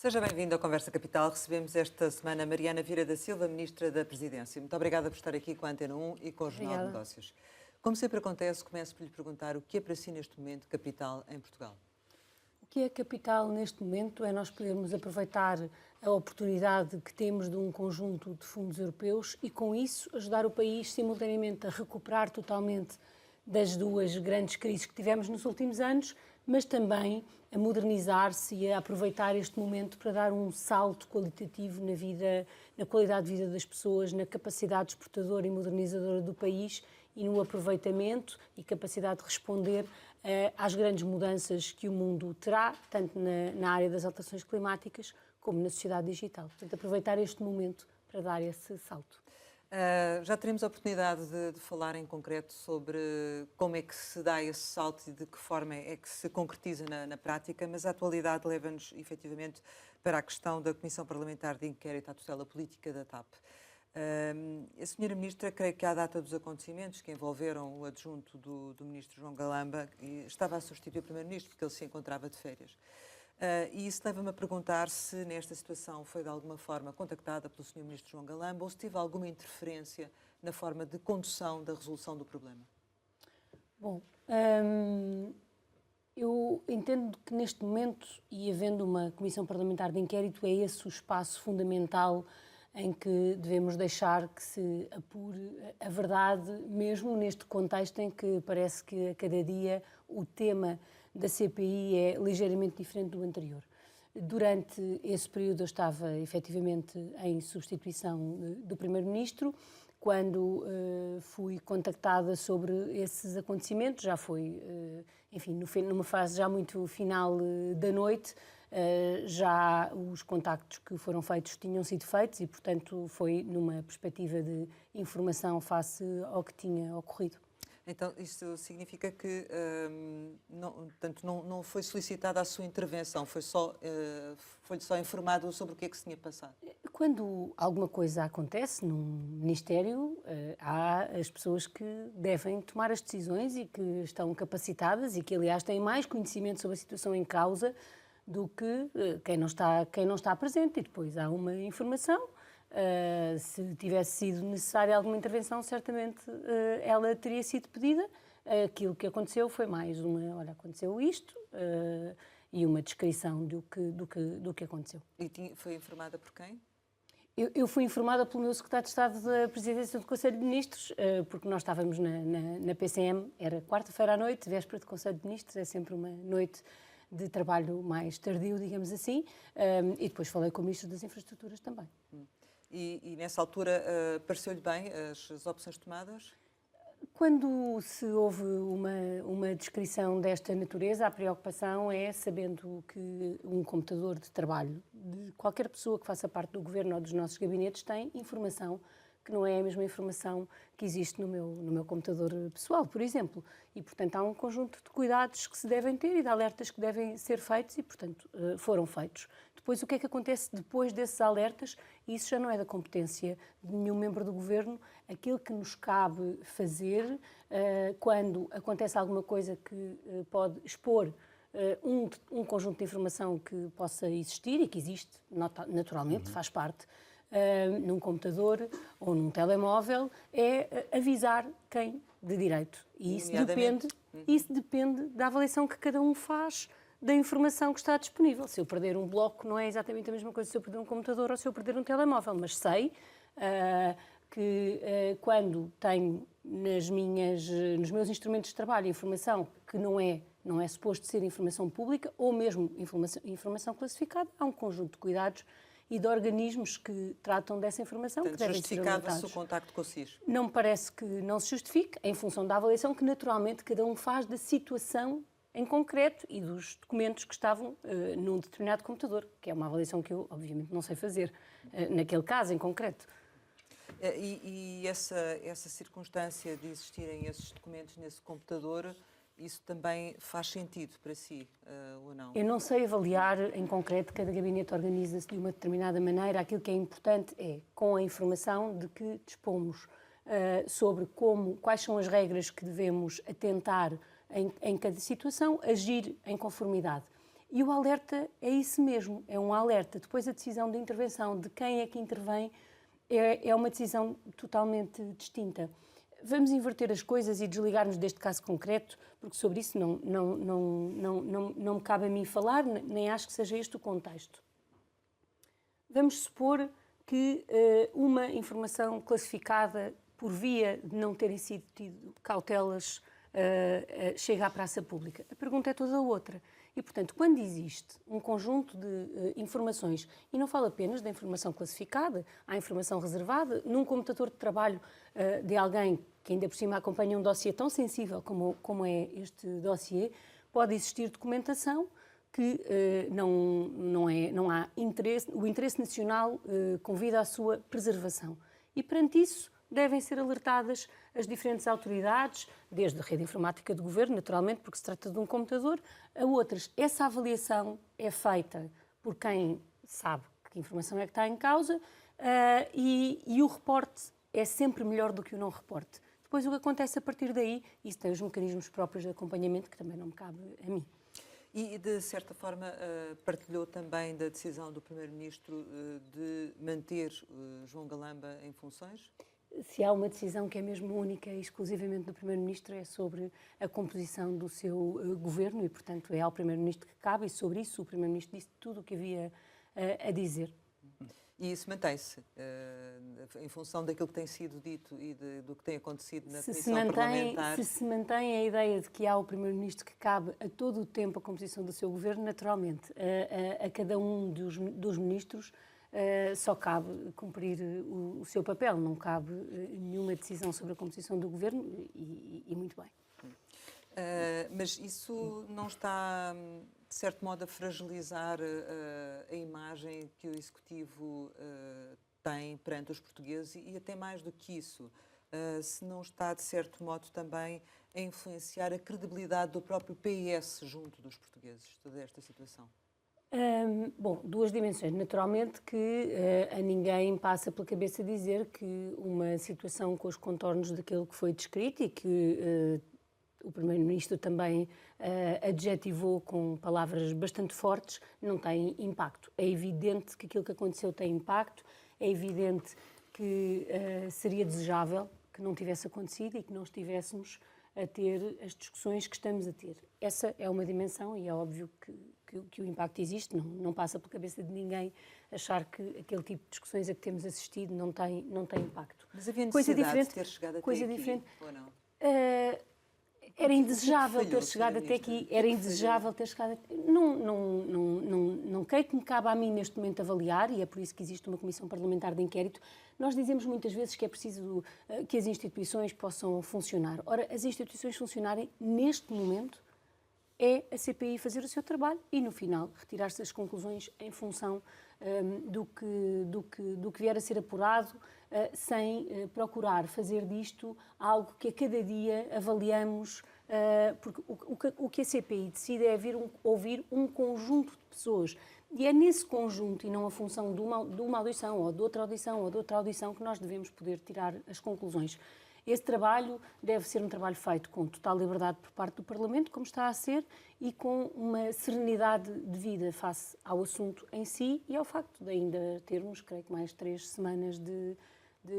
Seja bem-vindo ao Conversa Capital. Recebemos esta semana Mariana Vieira da Silva, Ministra da Presidência. Muito obrigada por estar aqui com a Antena 1 e com o Jornal de Negócios. Como sempre acontece, começo por lhe perguntar o que é para si neste momento capital em Portugal. O que é capital neste momento é nós podermos aproveitar a oportunidade que temos de um conjunto de fundos europeus e, com isso, ajudar o país simultaneamente a recuperar totalmente das duas grandes crises que tivemos nos últimos anos, mas também a modernizar-se e a aproveitar este momento para dar um salto qualitativo na vida, na qualidade de vida das pessoas, na capacidade exportadora e modernizadora do país e no aproveitamento e capacidade de responder às grandes mudanças que o mundo terá, tanto na área das alterações climáticas como na sociedade digital. Portanto, aproveitar este momento para dar esse salto. Já teremos a oportunidade de falar em concreto sobre como é que se dá esse salto e de que forma é que se concretiza na prática, mas a atualidade leva-nos efetivamente para a questão da Comissão Parlamentar de Inquérito à Tutela Política da TAP. A senhora Ministra, creio que à data dos acontecimentos que envolveram o adjunto do Ministro João Galamba, estava a substituir o Primeiro-Ministro porque ele se encontrava de férias. E isso leva-me a perguntar se nesta situação foi de alguma forma contactada pelo Sr. Ministro João Galamba ou se teve alguma interferência na forma de condução da resolução do problema. Bom, eu entendo que neste momento, e havendo uma Comissão Parlamentar de Inquérito, é esse o espaço fundamental em que devemos deixar que se apure a verdade, mesmo neste contexto em que parece que a cada dia o tema da CPI é ligeiramente diferente do anterior. Durante esse período eu estava efetivamente em substituição do Primeiro-Ministro. Quando fui contactada sobre esses acontecimentos, já foi, enfim, numa fase já muito final da noite, já os contactos que foram feitos tinham sido feitos e, portanto, foi numa perspectiva de informação face ao que tinha ocorrido. Então, isso significa que não foi solicitada a sua intervenção, foi-lhe só informado sobre o que é que se tinha passado? Quando alguma coisa acontece num Ministério, há as pessoas que devem tomar as decisões e que estão capacitadas e que, aliás, têm mais conhecimento sobre a situação em causa do que quem não está presente. E depois há uma informação. Se tivesse sido necessária alguma intervenção, certamente ela teria sido pedida. Aquilo que aconteceu foi mais olha, aconteceu isto, e uma descrição do que aconteceu. E foi informada por quem? Eu fui informada pelo meu secretário de Estado da Presidência do Conselho de Ministros, porque nós estávamos na PCM, era quarta-feira à noite, véspera de Conselho de Ministros, é sempre uma noite de trabalho mais tardio, digamos assim, e depois falei com o Ministro das Infraestruturas também. E nessa altura pareceu-lhe bem as opções tomadas? Quando se houve uma descrição desta natureza, a preocupação é, sabendo que um computador de trabalho de qualquer pessoa que faça parte do governo ou dos nossos gabinetes tem informação que não é a mesma informação que existe no meu computador pessoal, por exemplo. E, portanto, há um conjunto de cuidados que se devem ter e de alertas que devem ser feitos e, portanto, foram feitos. Depois, o que é que acontece depois desses alertas? Isso já não é da competência de nenhum membro do Governo. Aquilo que nos cabe fazer quando acontece alguma coisa que pode expor um conjunto de informação que possa existir e que existe, naturalmente, faz parte, num computador ou num telemóvel, é avisar quem de direito. E isso depende da avaliação que cada um faz da informação que está disponível. Se eu perder um bloco, não é exatamente a mesma coisa se eu perder um computador ou se eu perder um telemóvel, mas sei que quando tenho nos meus instrumentos de trabalho informação que não é suposto ser informação pública ou mesmo informação classificada, há um conjunto de cuidados e de organismos que tratam dessa informação. Portanto, que devem ser alertados. justificava-se o contacto com o SIS? Não me parece que não se justifique, em função da avaliação que naturalmente cada um faz da situação em concreto e dos documentos que estavam num determinado computador, que é uma avaliação que eu, obviamente, não sei fazer naquele caso em concreto. E essa circunstância de existirem esses documentos nesse computador, isso também faz sentido para si, ou não? Eu não sei avaliar em concreto, cada gabinete organiza-se de uma determinada maneira. Aquilo que é importante é, com a informação de que dispomos sobre quais são as regras que devemos atentar em cada situação, agir em conformidade. E o alerta é isso mesmo, é um alerta. Depois a decisão de intervenção, de quem é que intervém, é uma decisão totalmente distinta. Vamos inverter as coisas e desligar-nos deste caso concreto, porque sobre isso não me cabe a mim falar, nem acho que seja este o contexto. Vamos supor que uma informação classificada por via de não terem sido tido cautelas chega à praça pública. A pergunta é toda outra. E, portanto, quando existe um conjunto de informações, e não falo apenas da informação classificada, há informação reservada, num computador de trabalho de alguém que ainda por cima acompanha um dossiê tão sensível como é este dossiê, pode existir documentação que não há interesse, o interesse nacional convida à sua preservação. E, perante isso, devem ser alertadas as diferentes autoridades, desde a rede informática do governo, naturalmente, porque se trata de um computador, a outras. Essa avaliação é feita por quem sabe que informação é que está em causa e o reporte é sempre melhor do que o não reporte. Depois, o que acontece a partir daí, isso tem os mecanismos próprios de acompanhamento, que também não me cabe a mim. E, de certa forma, partilhou também da decisão do Primeiro-Ministro de manter João Galamba em funções? Se há uma decisão que é mesmo única e exclusivamente do Primeiro-Ministro, é sobre a composição do seu governo e, portanto, é ao Primeiro-Ministro que cabe, e sobre isso o Primeiro-Ministro disse tudo o que havia a dizer. E isso mantém-se em função daquilo que tem sido dito e do que tem acontecido na Comissão Parlamentar? Se se mantém a ideia de que há o Primeiro-Ministro que cabe a todo o tempo a composição do seu governo, naturalmente, a cada um dos ministros só cabe cumprir o seu papel, não cabe nenhuma decisão sobre a composição do governo e muito bem. Mas isso não está, de certo modo, a fragilizar a imagem que o Executivo tem perante os portugueses e até mais do que isso, se não está, de certo modo, também a influenciar a credibilidade do próprio PS junto dos portugueses, toda esta situação? Bom, duas dimensões. Naturalmente que a ninguém passa pela cabeça dizer que uma situação com os contornos daquilo que foi descrito e que o Primeiro-Ministro também adjetivou com palavras bastante fortes, não tem impacto. É evidente que aquilo que aconteceu tem impacto, é evidente que seria desejável que não tivesse acontecido e que não estivéssemos a ter as discussões que estamos a ter. Essa é uma dimensão e é óbvio que o impacto existe, não passa pela cabeça de ninguém achar que aquele tipo de discussões a que temos assistido não tem impacto. Mas havia necessidade de ter chegado até aqui, ou não? Era indesejável ter chegado até aqui, era indesejável ter chegado até aqui. Não creio que me cabe a mim neste momento avaliar, e é por isso que existe uma comissão parlamentar de inquérito. Nós dizemos muitas vezes que é preciso que as instituições possam funcionar. Ora, as instituições funcionarem neste momento é a CPI fazer o seu trabalho e, no final, retirar-se as conclusões em função do que vier a ser apurado, sem procurar fazer disto algo que a cada dia avaliamos, porque o que a CPI decide é ouvir um conjunto de pessoas. E é nesse conjunto, e não a função de uma audição, ou de outra audição, ou de outra audição, que nós devemos poder tirar as conclusões. Esse trabalho deve ser um trabalho feito com total liberdade por parte do Parlamento, como está a ser, e com uma serenidade devida face ao assunto em si e ao facto de ainda termos, creio que mais 3 semanas de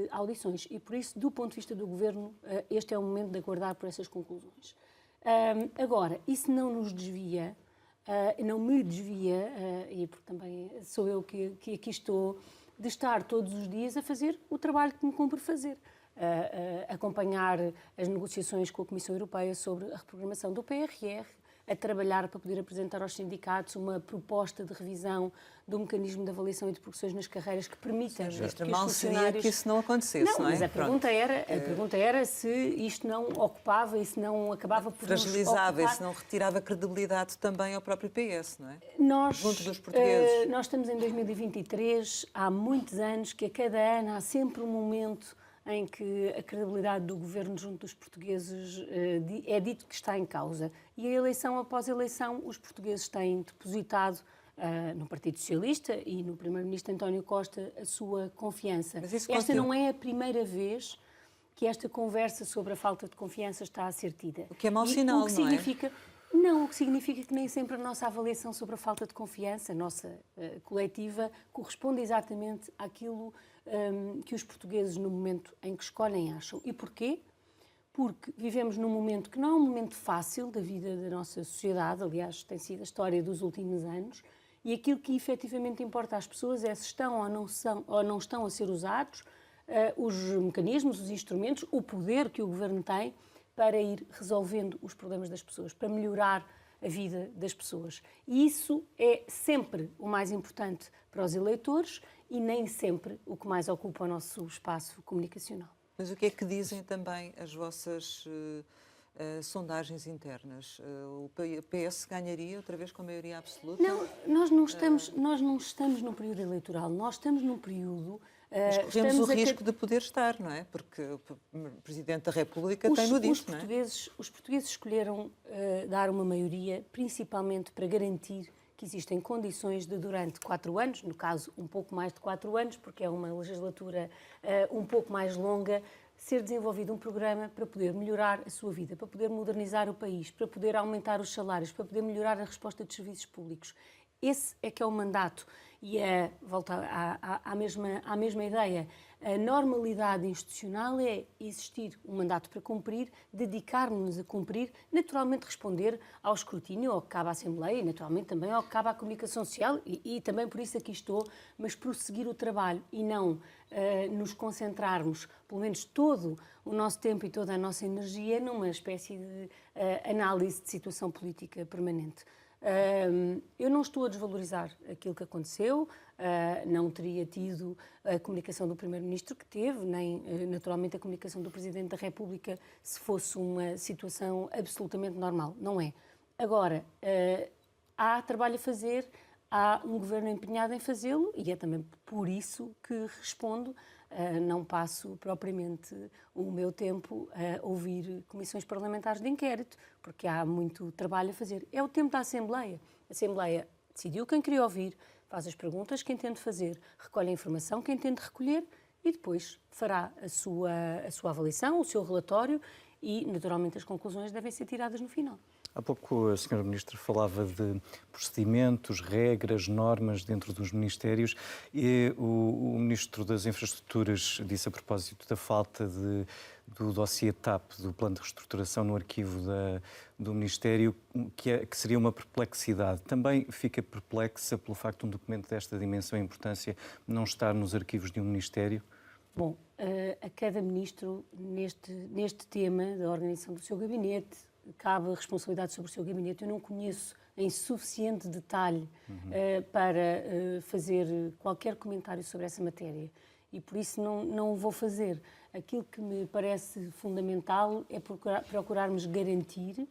audições. E por isso, do ponto de vista do Governo, este é o momento de aguardar por essas conclusões. Agora, isso não nos desvia, não me desvia, e porque também sou eu que aqui estou, de estar todos os dias a fazer o trabalho que me cumpre fazer. Acompanhar as negociações com a Comissão Europeia sobre a reprogramação do PRR, a trabalhar para poder apresentar aos sindicatos uma proposta de revisão do mecanismo de avaliação e de progressões nas carreiras que permita que os funcionários... seria que isso não acontecesse, não é? Mas a pergunta era se isto não ocupava e se não acabava por fragilizava e se não retirava credibilidade também ao próprio PS, não é? Junto dos portugueses. Nós estamos em 2023, há muitos anos que a cada ano há sempre um momento em que a credibilidade do governo junto dos portugueses é dito que está em causa. E a eleição após eleição, os portugueses têm depositado no Partido Socialista e no Primeiro-Ministro António Costa a sua confiança. Esta não é a primeira vez que esta conversa sobre a falta de confiança está a ser tida. O que é mau sinal, não é? Não, o que significa que nem sempre a nossa avaliação sobre a falta de confiança, a nossa coletiva, corresponde exatamente àquilo que os portugueses, no momento em que escolhem, acham. E porquê? Porque vivemos num momento que não é um momento fácil da vida da nossa sociedade, aliás, tem sido a história dos últimos anos, e aquilo que efetivamente importa às pessoas é se estão ou não estão a ser usados os mecanismos, os instrumentos, o poder que o Governo tem para ir resolvendo os problemas das pessoas, para melhorar a vida das pessoas. E isso é sempre o mais importante para os eleitores e nem sempre o que mais ocupa o nosso espaço comunicacional. Mas o que é que dizem também as vossas sondagens internas? O PS ganharia outra vez com a maioria absoluta? Não, nós não estamos num período eleitoral, nós estamos num período... Mas corremos o risco de poder estar, não é? Porque o Presidente da República tem-no dito, não é? Os portugueses escolheram dar uma maioria principalmente para garantir que existem condições de, durante 4 anos, no caso um pouco mais de 4 anos, porque é uma legislatura um pouco mais longa, ser desenvolvido um programa para poder melhorar a sua vida, para poder modernizar o país, para poder aumentar os salários, para poder melhorar a resposta dos serviços públicos. Esse é que é o mandato. E volta à mesma ideia. A normalidade institucional é existir um mandato para cumprir, dedicar-nos a cumprir, naturalmente responder ao escrutínio, ao que cabe à Assembleia, e naturalmente também ao que cabe à comunicação social, e também por isso aqui estou, mas prosseguir o trabalho e não nos concentrarmos, pelo menos todo o nosso tempo e toda a nossa energia, numa espécie de análise de situação política permanente. Eu não estou a desvalorizar aquilo que aconteceu, não teria tido a comunicação do Primeiro-Ministro que teve, nem naturalmente a comunicação do Presidente da República se fosse uma situação absolutamente normal. Não é. Agora, há trabalho a fazer, há um Governo empenhado em fazê-lo e é também por isso que respondo. Não passo propriamente o meu tempo a ouvir comissões parlamentares de inquérito, porque há muito trabalho a fazer. É o tempo da Assembleia. A Assembleia decidiu quem queria ouvir, faz as perguntas que entende fazer, recolhe a informação que entende recolher e depois fará a sua avaliação, o seu relatório e, naturalmente, as conclusões devem ser tiradas no final. Há pouco a Sra. Ministra falava de procedimentos, regras, normas dentro dos ministérios e o Ministro das Infraestruturas disse a propósito da falta do dossiê TAP, do Plano de Reestruturação no arquivo do Ministério, que seria uma perplexidade. Também fica perplexa pelo facto de um documento desta dimensão e importância não estar nos arquivos de um Ministério? Bom, a cada Ministro, neste tema da organização do seu gabinete, cabe a responsabilidade sobre o seu gabinete. Eu não conheço em suficiente detalhe para fazer qualquer comentário sobre essa matéria e por isso não o vou fazer. Aquilo que me parece fundamental é procurarmos garantir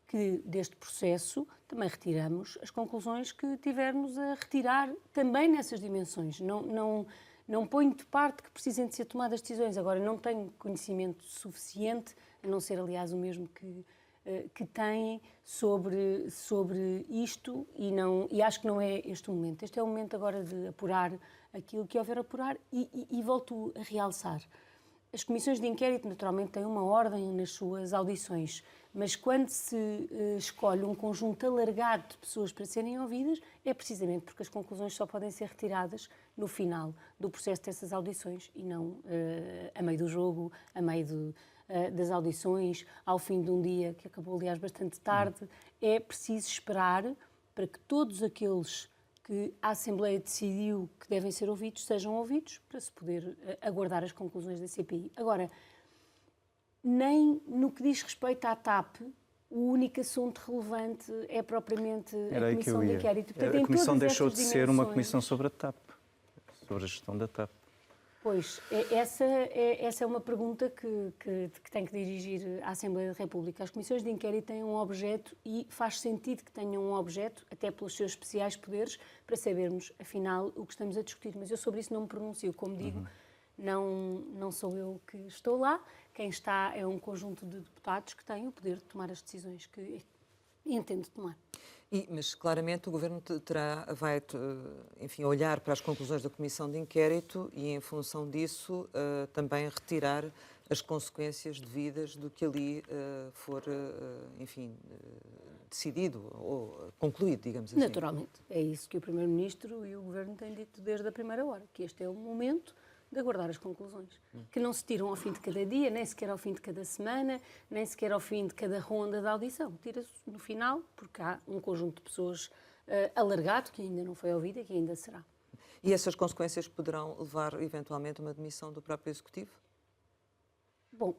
que deste processo também retiramos as conclusões que tivermos a retirar também nessas dimensões. Não ponho de parte que precisem de ser tomadas decisões. Agora, não tenho conhecimento suficiente, a não ser, aliás, o mesmo que têm sobre isto e acho que não é este o momento. Este é o momento agora de apurar aquilo que houver a apurar e volto a realçar. As comissões de inquérito, naturalmente, têm uma ordem nas suas audições, mas quando se escolhe um conjunto alargado de pessoas para serem ouvidas, é precisamente porque as conclusões só podem ser retiradas no final do processo dessas audições e não a meio do jogo, a meio das audições, ao fim de um dia que acabou, aliás, bastante tarde. É preciso esperar para que todos aqueles que a Assembleia decidiu que devem ser ouvidos sejam ouvidos, para se poder aguardar as conclusões da CPI. Agora, nem no que diz respeito à TAP, o único assunto relevante é propriamente a Comissão de Inquérito. Portanto, a Comissão deixou de ser uma comissão sobre a TAP, sobre a gestão da TAP. Pois, essa é uma pergunta que tem que dirigir à Assembleia da República. As comissões de inquérito têm um objeto e faz sentido que tenham um objeto, até pelos seus especiais poderes, para sabermos, afinal, o que estamos a discutir. Mas eu sobre isso não me pronuncio, como digo, não sou eu que estou lá. Quem está é um conjunto de deputados que têm o poder de tomar as decisões que entende tomar. Mas claramente o Governo vai olhar para as conclusões da Comissão de Inquérito e, em função disso, também retirar as consequências devidas do que ali for, enfim, decidido ou concluído, digamos assim. Naturalmente. É isso que o Primeiro-Ministro e o Governo têm dito desde a primeira hora, que este é o momento de aguardar as conclusões, que não se tiram ao fim de cada dia, nem sequer ao fim de cada semana, nem sequer ao fim de cada ronda de audição. Tira-se no final, porque há um conjunto de pessoas alargado, que ainda não foi ouvido e que ainda será. E essas consequências poderão levar, eventualmente, a uma demissão do próprio Executivo? Bom,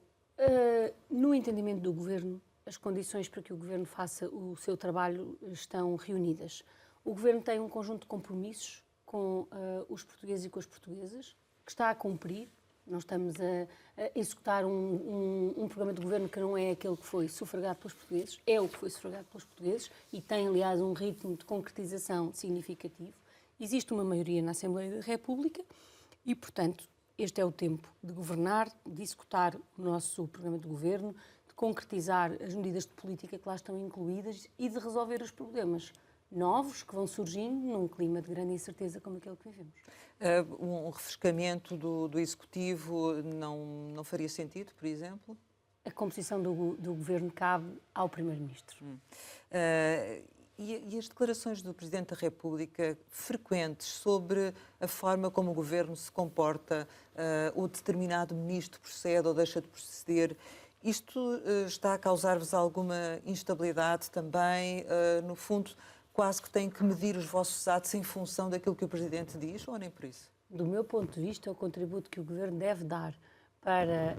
no entendimento do Governo, as condições para que o Governo faça o seu trabalho estão reunidas. O Governo tem um conjunto de compromissos com os portugueses e com as portuguesas, que está a cumprir. Nós estamos a executar um programa de governo que não é aquele que foi sufragado pelos portugueses, é o que foi sufragado pelos portugueses e tem, aliás, um ritmo de concretização significativo. Existe uma maioria na Assembleia da República e, portanto, este é o tempo de governar, de executar o nosso programa de governo, de concretizar as medidas de política que lá estão incluídas e de resolver os problemas novos que vão surgindo num clima de grande incerteza como aquele que vivemos. Um refrescamento do Executivo não faria sentido, por exemplo? A composição do Governo cabe ao Primeiro-Ministro. E as declarações do Presidente da República frequentes sobre a forma como o Governo se comporta, o determinado ministro procede ou deixa de proceder, isto está a causar-vos alguma instabilidade também? No fundo, quase que têm que medir os vossos atos em função daquilo que o Presidente diz, ou nem por isso? Do meu ponto de vista, o contributo que o Governo deve dar para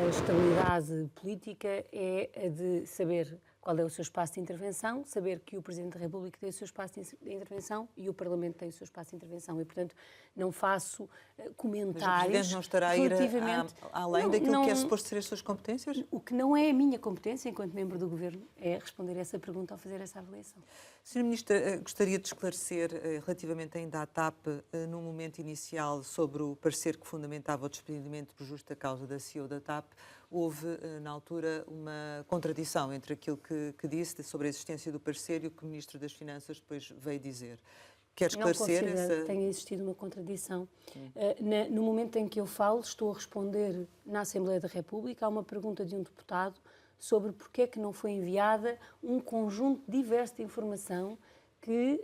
a estabilidade política é a de saber qual é o seu espaço de intervenção, saber que o Presidente da República tem o seu espaço de intervenção e o Parlamento tem o seu espaço de intervenção. E, portanto, não faço comentários. Mas o Presidente não estará a ir além daquilo que é suposto ser as suas competências? O que não é a minha competência, enquanto membro do Governo, é responder essa pergunta ou fazer essa avaliação. Sra. Ministra, gostaria de esclarecer relativamente ainda à TAP, no momento inicial, sobre o parecer que fundamentava o despedimento por justa causa da CEO da TAP. Houve, na altura, uma contradição entre aquilo que disse sobre a existência do parecer e o que o Ministro das Finanças depois veio dizer. Quer esclarecer não considero que tenha existido uma contradição. No momento em que eu falo, estou a responder na Assembleia da República a uma pergunta de um deputado sobre porque é que não foi enviada um conjunto diverso de informação que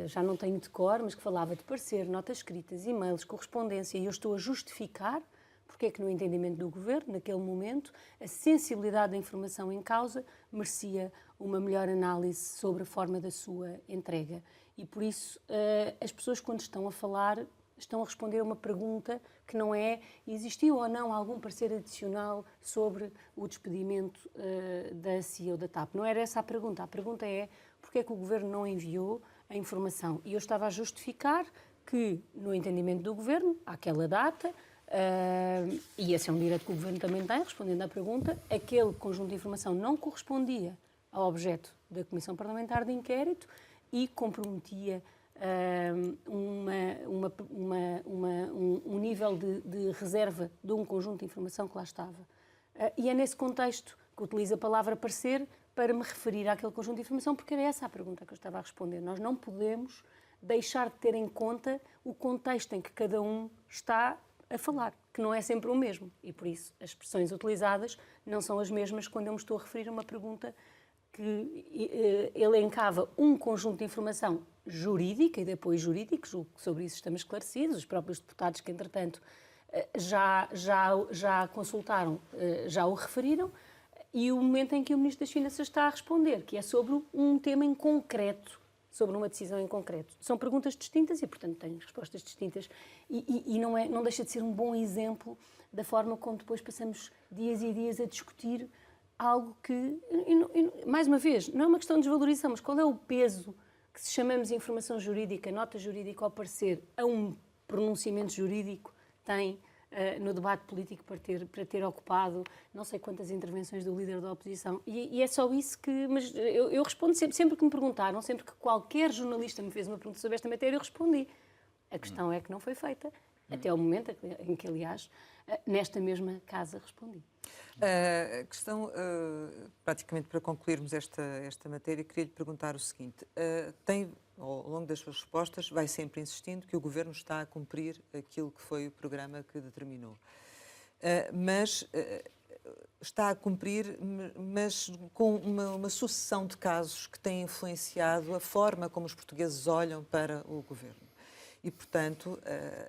já não tenho de cor, mas que falava de parecer, notas escritas, e-mails, correspondência, e eu estou a justificar porque é que no entendimento do Governo, naquele momento, a sensibilidade da informação em causa merecia uma melhor análise sobre a forma da sua entrega. E por isso as pessoas, quando estão a falar, estão a responder a uma pergunta que não é: existiu ou não algum parecer adicional sobre o despedimento da CEO da TAP? Não era essa a pergunta. A pergunta é: porque é que o Governo não enviou a informação? E eu estava a justificar que, no entendimento do Governo, àquela data, e esse é um direito que o Governo também tem, respondendo à pergunta, aquele conjunto de informação não correspondia ao objeto da Comissão Parlamentar de Inquérito e comprometia um nível de reserva de um conjunto de informação que lá estava. E é nesse contexto que utilizo a palavra parecer para me referir àquele conjunto de informação, porque era essa a pergunta que eu estava a responder. Nós não podemos deixar de ter em conta o contexto em que cada um está a falar, que não é sempre o mesmo. E, por isso, as expressões utilizadas não são as mesmas quando eu me estou a referir a uma pergunta que elencava um conjunto de informação jurídica e de apoio jurídico, julgo que sobre isso estamos esclarecidos, os próprios deputados que, entretanto, já consultaram, já o referiram, e o momento em que o Ministro das Finanças está a responder, que é sobre um tema em concreto, sobre uma decisão em concreto. São perguntas distintas e, portanto, têm respostas distintas e não deixa de ser um bom exemplo da forma como depois passamos dias e dias a discutir algo que, mais uma vez, não é uma questão de desvalorização, mas qual é o peso que, se chamamos de informação jurídica, nota jurídica ao parecer, a um pronunciamento jurídico, tem no debate político para ter ocupado não sei quantas intervenções do líder da oposição. E é só isso que... Mas eu respondo sempre que me perguntaram, sempre que qualquer jornalista me fez uma pergunta sobre esta matéria, eu respondi. A questão é que não foi feita, até ao momento em que, aliás, nesta mesma casa respondi. A questão, praticamente para concluirmos esta matéria, queria lhe perguntar o seguinte. Ao longo das suas respostas, vai sempre insistindo que o Governo está a cumprir aquilo que foi o programa que determinou. mas está a cumprir, mas com uma sucessão de casos que têm influenciado a forma como os portugueses olham para o governo. E, portanto,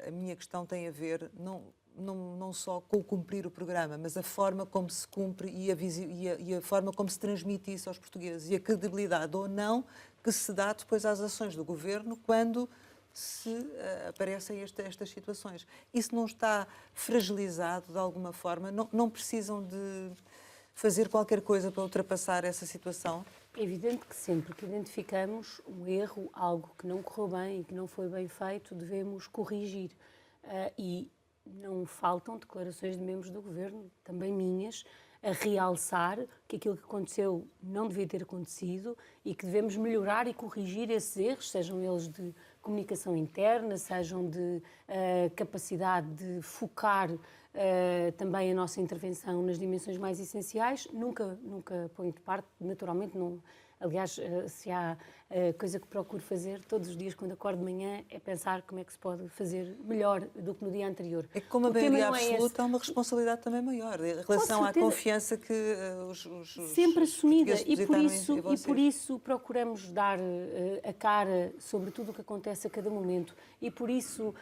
a minha questão tem a ver não só com o cumprir o programa, mas a forma como se cumpre e a forma como se transmite isso aos portugueses e a credibilidade ou não que se dá depois às ações do governo quando se aparecem estas situações. Isso não está fragilizado de alguma forma? Não precisam de fazer qualquer coisa para ultrapassar essa situação? É evidente que sempre que identificamos um erro, algo que não correu bem e que não foi bem feito, devemos corrigir. E não faltam declarações de membros do governo, também minhas, a realçar que aquilo que aconteceu não devia ter acontecido e que devemos melhorar e corrigir esses erros, sejam eles de comunicação interna, sejam de capacidade de focar também a nossa intervenção nas dimensões mais essenciais. Nunca ponho de parte, naturalmente, não. Aliás, se há coisa que procuro fazer todos os dias quando acordo de manhã é pensar como é que se pode fazer melhor do que no dia anterior. É que com uma maioria absoluta há uma responsabilidade também maior em relação à confiança que os sempre assumida e por em isso procuramos dar a cara sobre tudo o que acontece a cada momento e por isso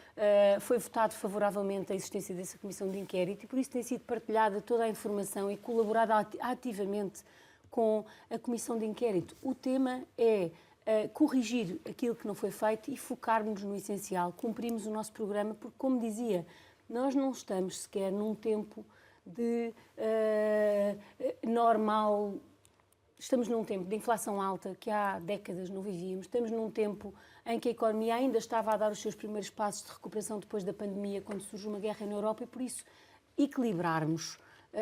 foi votado favoravelmente a existência dessa comissão de inquérito e por isso tem sido partilhada toda a informação e colaborada ativamente com a comissão de inquérito. O tema é corrigir aquilo que não foi feito e focarmos no essencial. Cumprimos o nosso programa porque, como dizia, nós não estamos sequer num tempo de normal. Estamos num tempo de inflação alta que há décadas não vivíamos. Estamos num tempo em que a economia ainda estava a dar os seus primeiros passos de recuperação depois da pandemia, quando surge uma guerra na Europa, e por isso equilibrarmos.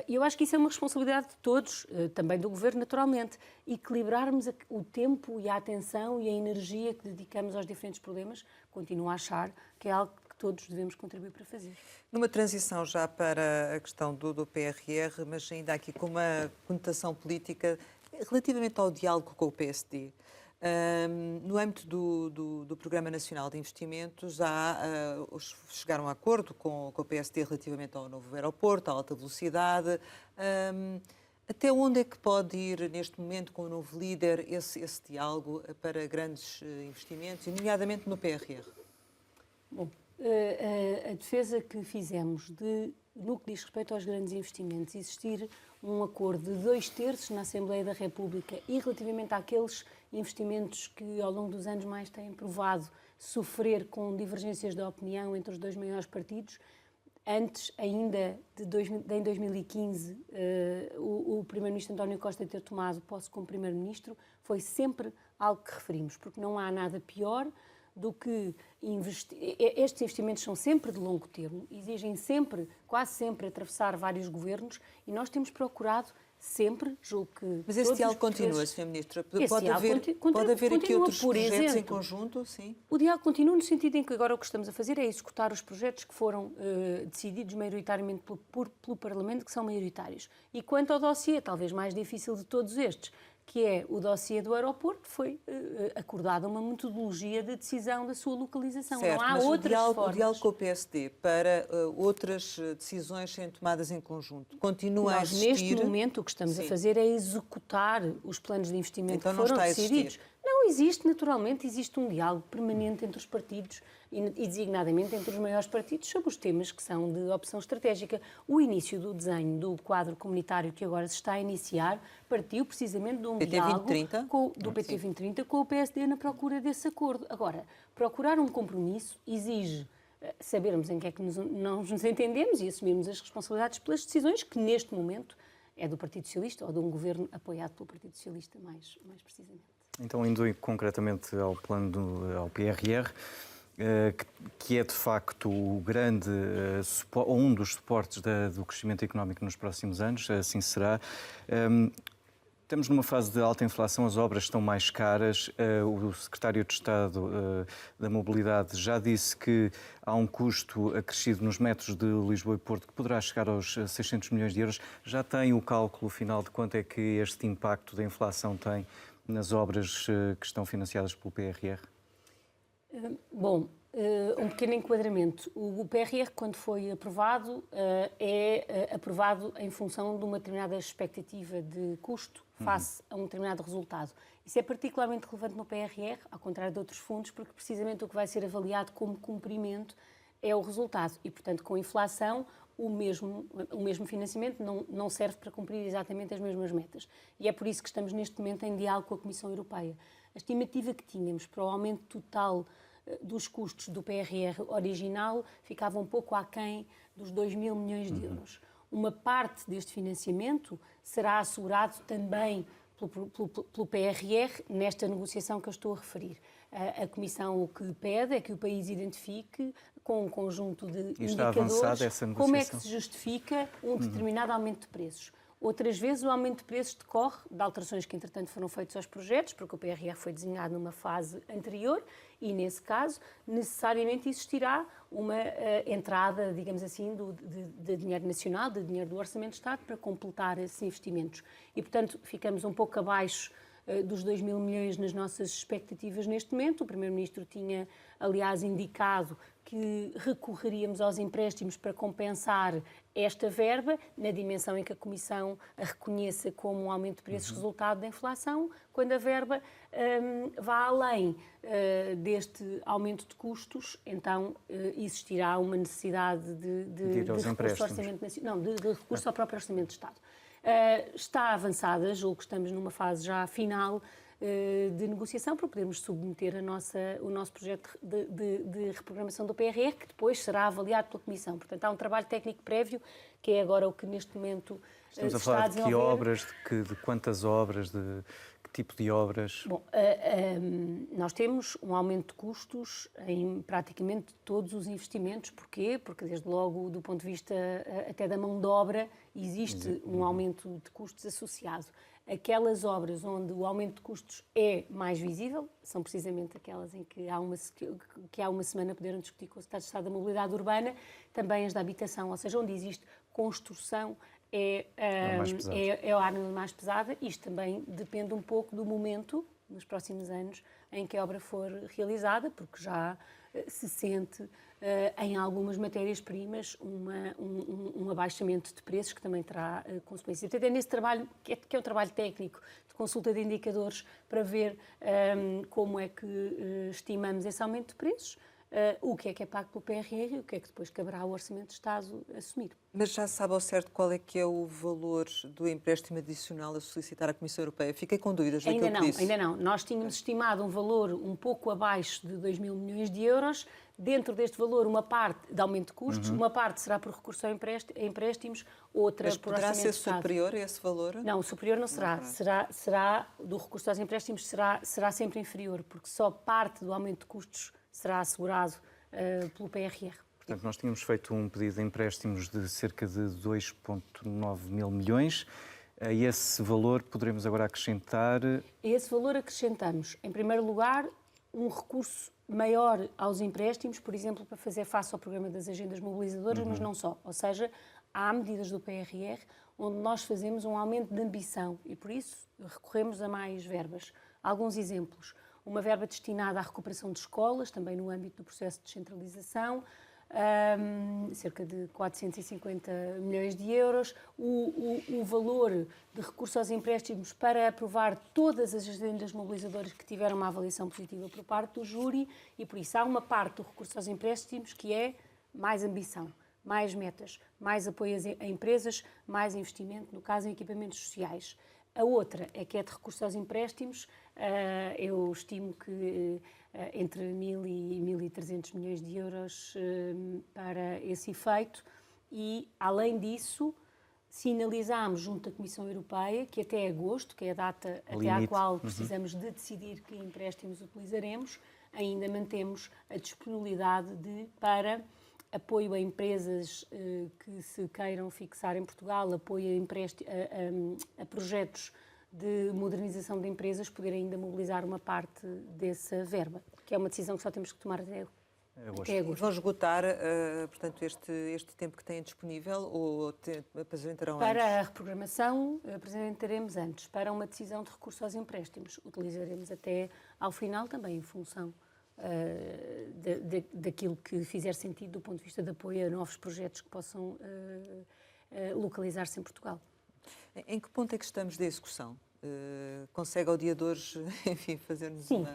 E eu acho que isso é uma responsabilidade de todos, também do Governo, naturalmente, equilibrarmos o tempo e a atenção e a energia que dedicamos aos diferentes problemas, continuo a achar que é algo que todos devemos contribuir para fazer. Numa transição já para a questão do PRR, mas ainda aqui com uma conotação política, relativamente ao diálogo com o PSD, no âmbito do Programa Nacional de Investimentos, chegaram a acordo com o PSD relativamente ao novo aeroporto, à alta velocidade. Até onde é que pode ir, neste momento, com o novo líder, esse diálogo para grandes investimentos, nomeadamente no PRR? Bom, a defesa que fizemos no que diz respeito aos grandes investimentos, existir um acordo de 2/3 na Assembleia da República e relativamente àqueles investimentos que ao longo dos anos mais têm provado sofrer com divergências de opinião entre os dois maiores partidos. Antes ainda em 2015, o Primeiro-Ministro António Costa ter tomado posse como Primeiro-Ministro foi sempre algo que referimos, porque não há nada pior do que estes investimentos são sempre de longo termo, exigem sempre, quase sempre, atravessar vários governos e nós temos procurado sempre, julgo que... Mas esse diálogo continua, Sr. Ministra? Pode haver aqui outros projetos em conjunto? Sim. O diálogo continua no sentido em que agora o que estamos a fazer é executar os projetos que foram decididos maioritariamente pelo Parlamento, que são maioritários. E quanto ao dossiê, talvez mais difícil de todos estes, que é o dossiê do aeroporto, foi acordada uma metodologia de decisão da sua localização. Certo, não há mas outras formas. O diálogo com o PSD para outras decisões serem tomadas em conjunto continua a existir? Neste momento, o que estamos a fazer é executar os planos de investimento então que foram decididos. Não existe, naturalmente, existe um diálogo permanente entre os partidos e designadamente entre os maiores partidos sobre os temas que são de opção estratégica. O início do desenho do quadro comunitário que agora se está a iniciar partiu precisamente de um diálogo do PT 2030 com o PSD na procura desse acordo. Agora, procurar um compromisso exige sabermos em que é que não nos entendemos e assumirmos as responsabilidades pelas decisões que neste momento é do Partido Socialista ou de um governo apoiado pelo Partido Socialista, mais precisamente. Então, indo concretamente ao plano ao PRR, que é de facto o grande, um dos suportes do crescimento económico nos próximos anos, assim será. Estamos numa fase de alta inflação, as obras estão mais caras. O secretário de Estado da Mobilidade já disse que há um custo acrescido nos metros de Lisboa e Porto que poderá chegar aos 600 milhões de euros. Já tem o cálculo final de quanto é que este impacto da inflação tem nas obras que estão financiadas pelo PRR? Bom, um pequeno enquadramento. O PRR, quando foi aprovado, é aprovado em função de uma determinada expectativa de custo face a um determinado resultado. Isso é particularmente relevante no PRR, ao contrário de outros fundos, porque precisamente o que vai ser avaliado como cumprimento é o resultado. E, portanto, com a inflação, o mesmo financiamento não serve para cumprir exatamente as mesmas metas. E é por isso que estamos neste momento em diálogo com a Comissão Europeia. A estimativa que tínhamos para o aumento total dos custos do PRR original ficava um pouco aquém dos 2 mil milhões de euros. Uma parte deste financiamento será assegurado também pelo PRR nesta negociação que eu estou a referir. A Comissão o que pede é que o país identifique com um conjunto de indicadores como é que se justifica um determinado aumento de preços. Outras vezes o aumento de preços decorre de alterações que, entretanto, foram feitas aos projetos, porque o PRR foi desenhado numa fase anterior e, nesse caso, necessariamente existirá uma entrada, digamos assim, de dinheiro nacional, de dinheiro do Orçamento de Estado, para completar esses investimentos. E, portanto, ficamos um pouco abaixo dos 2 mil milhões nas nossas expectativas neste momento. O Primeiro-Ministro tinha, aliás, indicado que recorreríamos aos empréstimos para compensar esta verba, na dimensão em que a Comissão a reconheça como um aumento de preços resultado da inflação, quando a verba vá além deste aumento de custos, então existirá uma necessidade de recurso ao Orçamento Nacional, de recurso ao próprio Orçamento de Estado. Está avançada, julgo que estamos numa fase já final de negociação para podermos submeter o nosso projeto de reprogramação do PRR, que depois será avaliado pela Comissão. Portanto, há um trabalho técnico prévio, que é agora o que neste momento se está a desenvolver. Estamos a falar de que obras, de quantas obras, de que tipo de obras? Bom, nós temos um aumento de custos em praticamente todos os investimentos. Porquê? Porque, desde logo, do ponto de vista até da mão de obra, existe um aumento de custos associado. Aquelas obras onde o aumento de custos é mais visível são precisamente aquelas em que há uma semana puderam discutir com o Secretário de Estado da Mobilidade Urbana, também as da habitação, ou seja, onde existe construção é a área mais pesada. Isto também depende um pouco do momento, nos próximos anos, em que a obra for realizada, porque já se sente em algumas matérias-primas um abaixamento de preços que também terá consequências. Portanto, é nesse trabalho, que é um trabalho técnico, de consulta de indicadores, para ver como é que estimamos esse aumento de preços, o que é pago pelo PRR e o que é que depois caberá ao Orçamento de Estado assumir. Mas já sabe ao certo qual é que é o valor do empréstimo adicional a solicitar à Comissão Europeia? Fiquei com dúvidas daquilo que disse. Ainda não. Nós tínhamos estimado um valor um pouco abaixo de 2 mil milhões de euros. Dentro deste valor, uma parte de aumento de custos, uma parte será por recurso a empréstimos, outra Mas por Orçamento de Estado. Mas poderá ser superior a esse valor? Não, o superior não será. Será do recurso aos empréstimos, será sempre inferior, porque só parte do aumento de custos será assegurado pelo PRR. Portanto, nós tínhamos feito um pedido de empréstimos de cerca de 2,9 mil milhões. A esse valor poderemos agora acrescentar? A esse valor acrescentamos, em primeiro lugar, um recurso maior aos empréstimos, por exemplo, para fazer face ao programa das agendas mobilizadoras, mas não só. Ou seja, há medidas do PRR onde nós fazemos um aumento de ambição e, por isso, recorremos a mais verbas. Alguns exemplos. Uma verba destinada à recuperação de escolas, também no âmbito do processo de descentralização, cerca de 450 milhões de euros. O valor de recurso aos empréstimos para aprovar todas as agendas mobilizadoras que tiveram uma avaliação positiva por parte do júri, e por isso há uma parte do recurso aos empréstimos que é mais ambição, mais metas, mais apoio a empresas, mais investimento, no caso em equipamentos sociais. A outra é que é de recurso aos empréstimos. Eu estimo que entre 1.000 e 1.300 milhões de euros para esse efeito, e, além disso, sinalizámos junto à Comissão Europeia que até agosto, que é a data até à qual precisamos de decidir que empréstimos utilizaremos, ainda mantemos a disponibilidade para apoio a empresas que se queiram fixar em Portugal, apoio a projetos de modernização de empresas, poder ainda mobilizar uma parte dessa verba, que é uma decisão que só temos que tomar até agosto. Vão esgotar, portanto, este tempo que têm disponível ou apresentarão antes? Para a reprogramação, apresentaremos antes. Para uma decisão de recurso aos empréstimos, utilizaremos até ao final, também em função daquilo que fizer sentido do ponto de vista de apoio a novos projetos que possam localizar-se em Portugal. Em que ponto é que estamos da execução? Consegue ao dia de hoje, enfim, fazer-nos Sim, uma...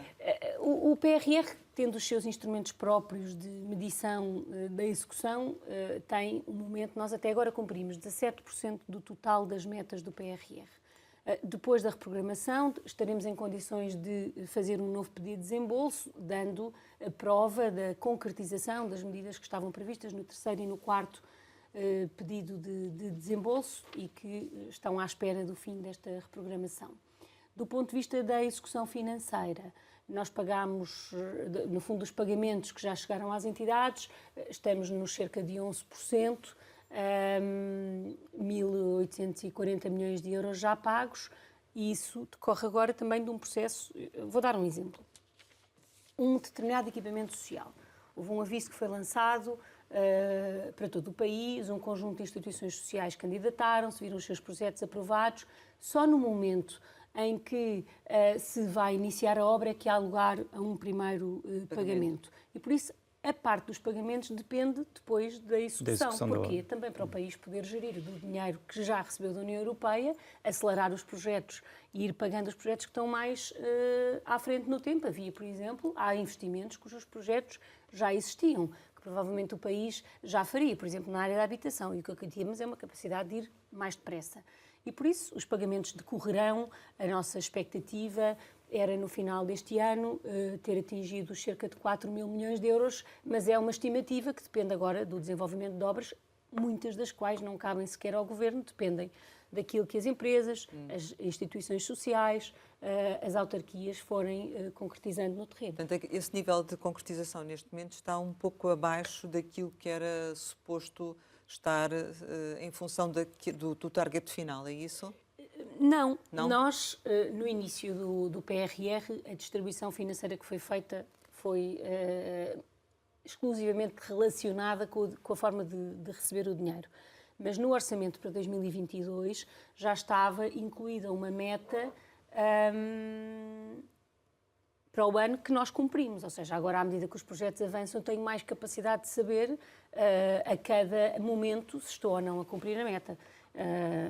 o PRR, tendo os seus instrumentos próprios de medição da execução, tem um momento, nós até agora cumprimos 17% do total das metas do PRR. Depois da reprogramação, estaremos em condições de fazer um novo pedido de desembolso, dando a prova da concretização das medidas que estavam previstas no terceiro e no quarto pedido de desembolso e que estão à espera do fim desta reprogramação. Do ponto de vista da execução financeira, nós pagamos, no fundo, os pagamentos que já chegaram às entidades, estamos nos cerca de 11%, 1.840 milhões de euros já pagos, e isso decorre agora também de um processo. Vou dar um exemplo. Um determinado equipamento social. Houve um aviso que foi lançado para todo o país, um conjunto de instituições sociais candidataram-se, viram os seus projetos aprovados. Só no momento em que se vai iniciar a obra é que há lugar a um primeiro pagamento. E por isso a parte dos pagamentos depende depois da execução. Porquê? Também para o país poder gerir do dinheiro que já recebeu da União Europeia, acelerar os projetos e ir pagando os projetos que estão mais à frente no tempo. Havia, por exemplo, há investimentos cujos projetos já existiam, que provavelmente o país já faria, por exemplo, na área da habitação. E o que tínhamos é uma capacidade de ir mais depressa. E por isso os pagamentos decorrerão. A nossa expectativa era, no final deste ano, ter atingido cerca de 4 mil milhões de euros, mas é uma estimativa que depende agora do desenvolvimento de obras, muitas das quais não cabem sequer ao Governo, dependem daquilo que as empresas, as instituições sociais, as autarquias forem concretizando no terreno. Portanto, esse nível de concretização neste momento está um pouco abaixo daquilo que era suposto estar em função do target final, é isso? Não. Nós, no início do PRR, a distribuição financeira que foi feita foi exclusivamente relacionada com a forma de receber o dinheiro. Mas no orçamento para 2022 já estava incluída uma meta para o ano que nós cumprimos. Ou seja, agora, à medida que os projetos avançam, tenho mais capacidade de saber a cada momento se estou ou não a cumprir a meta.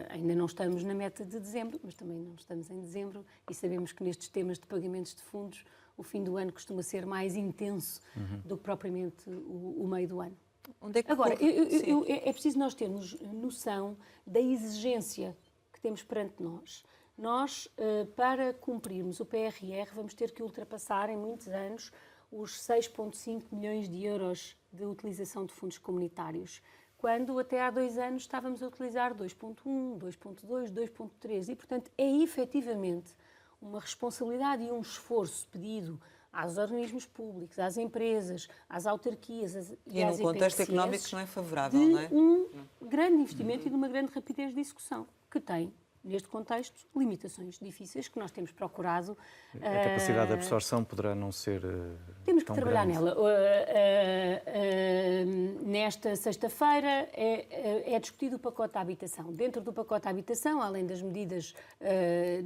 Ainda não estamos na meta de dezembro, mas também não estamos em dezembro e sabemos que nestes temas de pagamentos de fundos o fim do ano costuma ser mais intenso do que propriamente o meio do ano. Onde é que agora, é preciso nós termos noção da exigência que temos perante nós. Nós, para cumprirmos o PRR, vamos ter que ultrapassar em muitos anos os 6,5 milhões de euros de utilização de fundos comunitários, quando até há 2 anos estávamos a utilizar 2,1, 2,2, 2,3. E, portanto, é efetivamente uma responsabilidade e um esforço pedido aos organismos públicos, às empresas, às autarquias e às num contexto económico que não é favorável, não é? Um grande investimento e de uma grande rapidez de execução, que tem, neste contexto, limitações difíceis que nós temos procurado. A capacidade de absorção poderá não ser temos que tão trabalhar grande. nela. Nesta sexta-feira é discutido o pacote da habitação. Dentro do pacote da habitação, além das medidas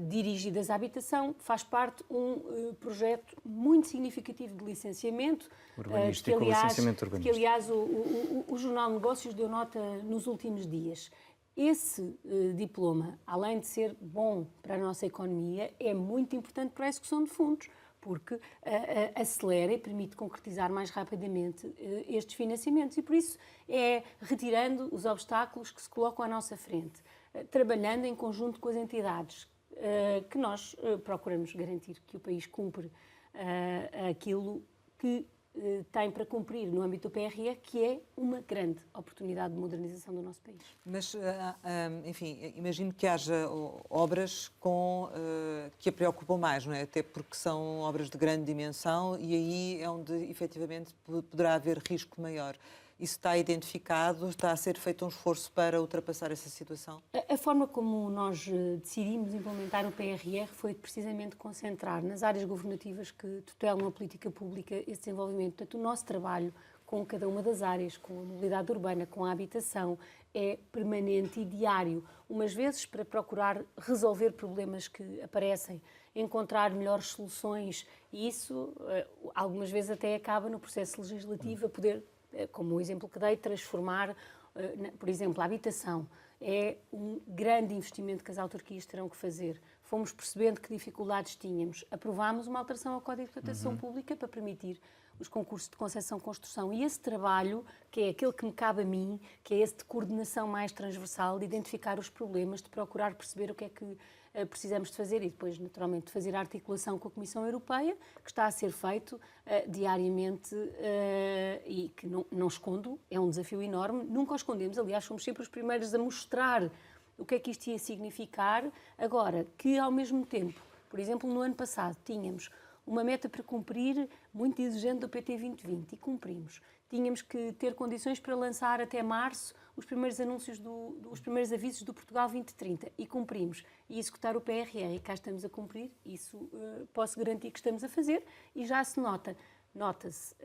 dirigidas à habitação, faz parte um projeto muito significativo de licenciamento, urbanístico, licenciamento urbanístico. que aliás o Jornal de Negócios deu nota nos últimos dias. Esse diploma, além de ser bom para a nossa economia, é muito importante para a execução de fundos, porque acelera e permite concretizar mais rapidamente estes financiamentos. E por isso é retirando os obstáculos que se colocam à nossa frente, trabalhando em conjunto com as entidades, que nós procuramos garantir que o país cumpre aquilo que tem para cumprir no âmbito do PRR, que é uma grande oportunidade de modernização do nosso país. Mas, enfim, imagino que haja obras que a preocupam mais, não é? Até porque são obras de grande dimensão e aí é onde, efetivamente, poderá haver risco maior. Isso está identificado? Está a ser feito um esforço para ultrapassar essa situação? A forma como nós decidimos implementar o PRR foi precisamente concentrar nas áreas governativas que tutelam a política pública esse desenvolvimento. Portanto, o nosso trabalho com cada uma das áreas, com a mobilidade urbana, com a habitação, é permanente e diário, umas vezes para procurar resolver problemas que aparecem, encontrar melhores soluções, e isso algumas vezes até acaba no processo legislativo a poder, como o exemplo que dei, transformar, por exemplo, a habitação. É um grande investimento que as autarquias terão que fazer. Fomos percebendo que dificuldades tínhamos. Aprovámos uma alteração ao Código de Contratação Pública para permitir os concursos de concessão-construção. E esse trabalho, que é aquele que me cabe a mim, que é esse de coordenação mais transversal, de identificar os problemas, de procurar perceber o que é que precisamos de fazer e depois, naturalmente, de fazer a articulação com a Comissão Europeia, que está a ser feito diariamente e que não escondo, é um desafio enorme. Nunca o escondemos, aliás, somos sempre os primeiros a mostrar o que é que isto ia significar. Agora, que ao mesmo tempo, por exemplo, no ano passado tínhamos uma meta para cumprir muito exigente do PT 2020 e cumprimos. Tínhamos que ter condições para lançar até março os primeiros anúncios, os primeiros avisos do Portugal 2030 e cumprimos. E executar o PRR, e cá estamos a cumprir, isso posso garantir que estamos a fazer e já se nota-se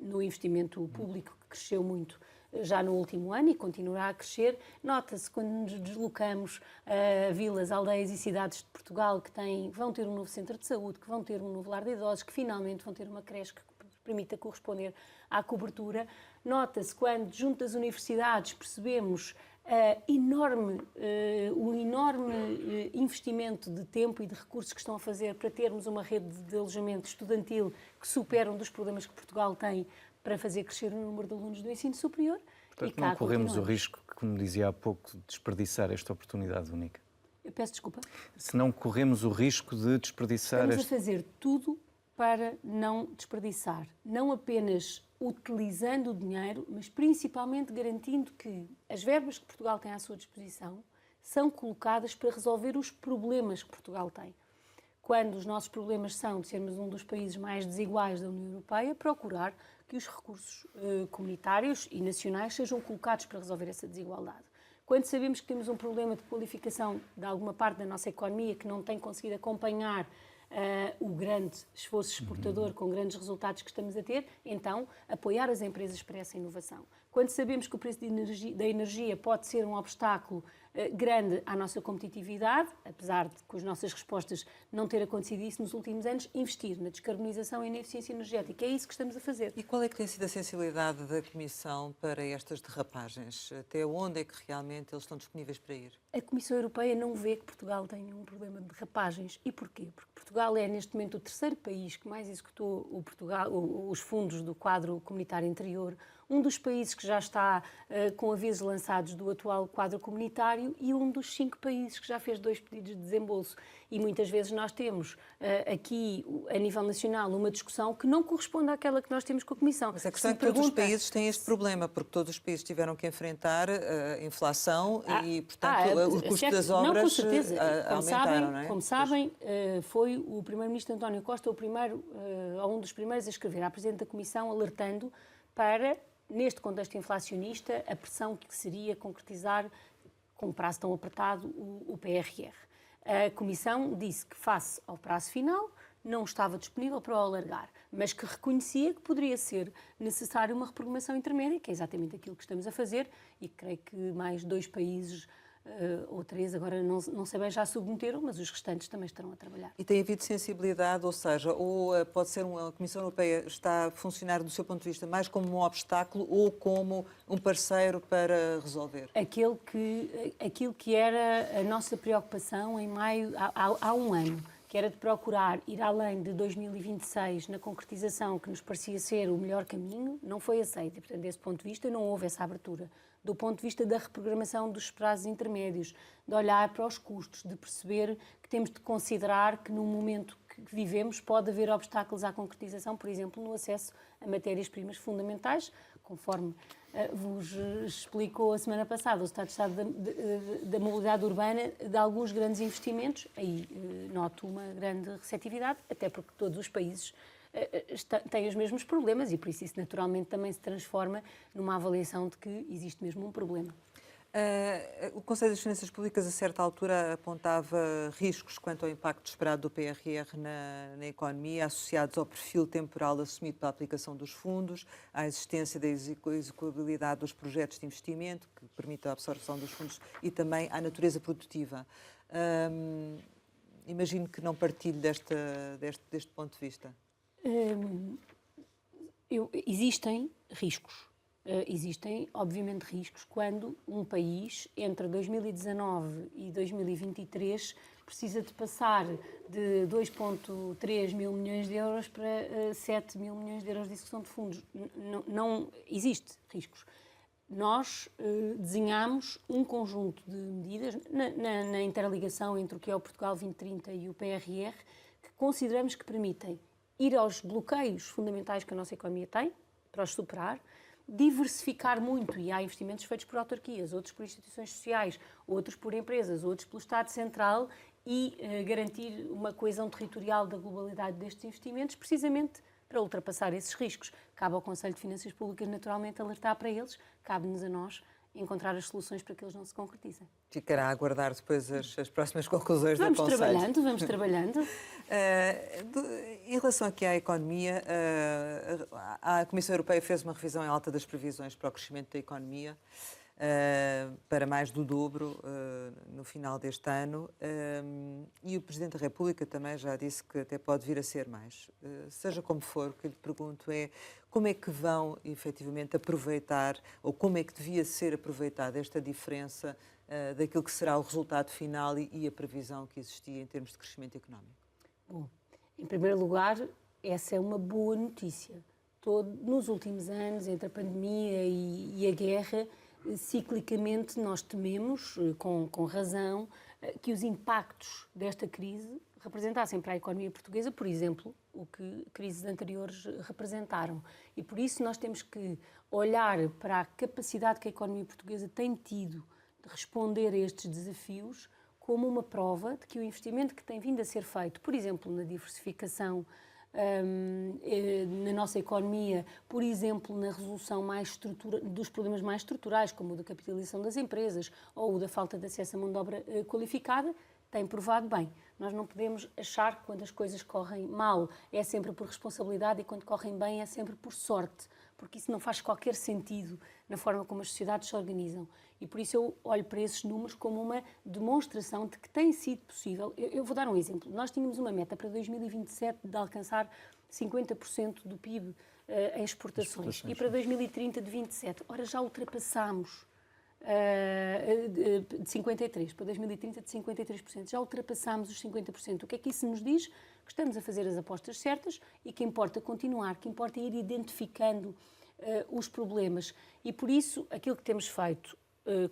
no investimento público que cresceu muito já no último ano e continuará a crescer. Nota-se quando nos deslocamos a vilas, aldeias e cidades de Portugal que vão ter um novo centro de saúde, que vão ter um novo lar de idosos, que finalmente vão ter uma creche que permita corresponder à cobertura. Nota-se quando, junto das universidades, percebemos o enorme investimento de tempo e de recursos que estão a fazer para termos uma rede de alojamento estudantil que supera um dos problemas que Portugal tem para fazer crescer o número de alunos do ensino superior. Portanto, não corremos o risco, como dizia há pouco, de desperdiçar esta oportunidade única. Eu peço desculpa. Se não corremos o risco de desperdiçar... Estamos a fazer tudo para não desperdiçar. Não apenas utilizando o dinheiro, mas principalmente garantindo que as verbas que Portugal tem à sua disposição são colocadas para resolver os problemas que Portugal tem. Quando os nossos problemas são de sermos um dos países mais desiguais da União Europeia, procurar que os recursos comunitários e nacionais sejam colocados para resolver essa desigualdade. Quando sabemos que temos um problema de qualificação de alguma parte da nossa economia que não tem conseguido acompanhar o grande esforço exportador com grandes resultados que estamos a ter, então apoiar as empresas para essa inovação. Quando sabemos que o preço da energia pode ser um obstáculo grande à nossa competitividade, apesar de com as nossas respostas não ter acontecido isso nos últimos anos, investir na descarbonização e na eficiência energética. É isso que estamos a fazer. E qual é que tem sido a sensibilidade da Comissão para estas derrapagens? Até onde é que realmente eles estão disponíveis para ir? A Comissão Europeia não vê que Portugal tenha um problema de derrapagens. E porquê? Porque Portugal é, neste momento, o terceiro país que mais executou os fundos do quadro comunitário anterior, um dos países que já está com avisos lançados do atual quadro comunitário e um dos 5 países que já fez 2 pedidos de desembolso. E muitas vezes nós temos aqui, a nível nacional, uma discussão que não corresponde àquela que nós temos com a Comissão. Mas a questão é que todos os países têm este problema, porque todos os países tiveram que enfrentar a inflação e, portanto, o custo das obras não, com certeza. aumentaram, não é? Como sabem, foi o Primeiro-Ministro António Costa um dos primeiros a escrever à Presidente da Comissão, alertando para, neste contexto inflacionista, a pressão que seria concretizar, com um prazo tão apertado, o PRR. A Comissão disse que, face ao prazo final, não estava disponível para o alargar, mas que reconhecia que poderia ser necessária uma reprogramação intermédia, que é exatamente aquilo que estamos a fazer, e creio que mais 2 países ou 3, agora não sei bem, já submeteram, mas os restantes também estarão a trabalhar. E tem havido sensibilidade, ou seja, ou pode ser a Comissão Europeia está a funcionar, do seu ponto de vista, mais como um obstáculo ou como um parceiro para resolver? Aquilo que era a nossa preocupação em maio, há um ano, que era de procurar ir além de 2026 na concretização que nos parecia ser o melhor caminho, não foi aceito. E, portanto, desse ponto de vista, não houve essa abertura. Do ponto de vista da reprogramação dos prazos intermédios, de olhar para os custos, de perceber que temos de considerar que, no momento que vivemos, pode haver obstáculos à concretização, por exemplo, no acesso a matérias-primas fundamentais, conforme vos explicou a semana passada o Estado de Estado da Mobilidade Urbana, de alguns grandes investimentos. Aí noto uma grande receptividade, até porque todos os países têm os mesmos problemas e, por isso, naturalmente também se transforma numa avaliação de que existe mesmo um problema. O Conselho das Finanças Públicas, a certa altura, apontava riscos quanto ao impacto esperado do PRR na economia, associados ao perfil temporal assumido pela aplicação dos fundos, à existência da execuibilidade dos projetos de investimento, que permite a absorção dos fundos, e também à natureza produtiva. Imagino que não partilhe deste ponto de vista. Existem riscos. Existem, obviamente, riscos quando um país, entre 2019 e 2023, precisa de passar de 2,3 mil milhões de euros para 7 mil milhões de euros de execução de fundos. Não existe riscos. Nós desenhamos um conjunto de medidas na interligação entre o que é o Portugal 2030 e o PRR, que consideramos que permitem ir aos bloqueios fundamentais que a nossa economia tem, para os superar, diversificar muito, e há investimentos feitos por autarquias, outros por instituições sociais, outros por empresas, outros pelo Estado Central, e garantir uma coesão territorial da globalidade destes investimentos, precisamente para ultrapassar esses riscos. Cabe ao Conselho de Finanças Públicas, naturalmente, alertar para eles, cabe-nos a nós encontrar as soluções para que eles não se concretizem. Ficará a aguardar depois as próximas conclusões do Conselho. Vamos trabalhando. Em relação aqui à economia, a Comissão Europeia fez uma revisão em alta das previsões para o crescimento da economia, para mais do dobro no final deste ano, e o Presidente da República também já disse que até pode vir a ser mais. Seja como for, o que eu lhe pergunto é como é que vão efetivamente aproveitar, ou como é que devia ser aproveitada esta diferença daquilo que será o resultado final e a previsão que existia em termos de crescimento económico? Bom, em primeiro lugar, essa é uma boa notícia. Nos últimos anos, entre a pandemia e a guerra, ciclicamente nós tememos, com razão, que os impactos desta crise representassem para a economia portuguesa, por exemplo, o que crises anteriores representaram. E por isso nós temos que olhar para a capacidade que a economia portuguesa tem tido de responder a estes desafios como uma prova de que o investimento que tem vindo a ser feito, por exemplo, na diversificação na nossa economia, por exemplo, na resolução dos problemas mais estruturais, como o da capitalização das empresas ou o da falta de acesso à mão de obra qualificada, tem provado bem. Nós não podemos achar que quando as coisas correm mal é sempre por responsabilidade e quando correm bem é sempre por sorte, porque isso não faz qualquer sentido na forma como as sociedades se organizam. E por isso eu olho para esses números como uma demonstração de que tem sido possível. Eu vou dar um exemplo. Nós tínhamos uma meta para 2027 de alcançar 50% do PIB em exportações e para 2030 de 27%. Ora, já ultrapassámos de 53%, para 2030 de 53%. Já ultrapassámos os 50%. O que é que isso nos diz? Que estamos a fazer as apostas certas e que importa continuar, que importa ir identificando os problemas. E por isso, aquilo que temos feito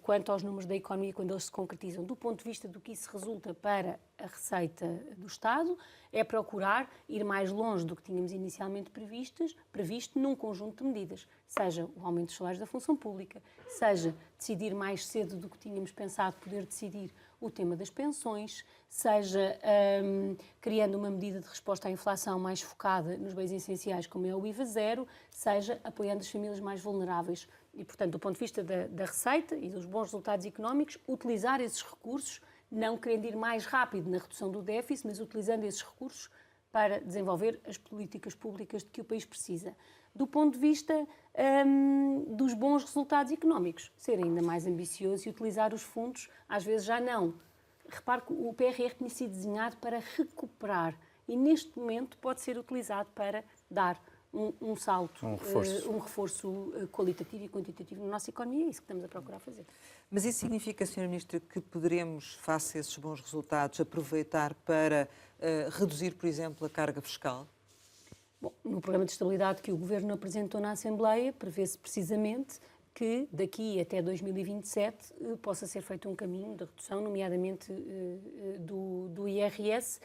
quanto aos números da economia, quando eles se concretizam, do ponto de vista do que isso resulta para a receita do Estado, é procurar ir mais longe do que tínhamos inicialmente previsto num conjunto de medidas, seja o aumento dos salários da função pública, seja decidir mais cedo do que tínhamos pensado poder decidir o tema das pensões, seja criando uma medida de resposta à inflação mais focada nos bens essenciais, como é o IVA zero, seja apoiando as famílias mais vulneráveis. E, portanto, do ponto de vista da receita e dos bons resultados económicos, utilizar esses recursos, não querendo ir mais rápido na redução do déficit, mas utilizando esses recursos para desenvolver as políticas públicas de que o país precisa. Do ponto de vista dos bons resultados económicos, ser ainda mais ambicioso e utilizar os fundos, às vezes já não. Repare que o PRR tinha sido desenhado para recuperar e, neste momento, pode ser utilizado para dar um salto, um reforço qualitativo e quantitativo na nossa economia. É isso que estamos a procurar fazer. Mas isso significa, Sra. Ministra, que poderemos, face a esses bons resultados, aproveitar para reduzir, por exemplo, a carga fiscal? Bom, no programa de estabilidade que o Governo apresentou na Assembleia, prevê-se precisamente que daqui até 2027 possa ser feito um caminho de redução, nomeadamente do IRS,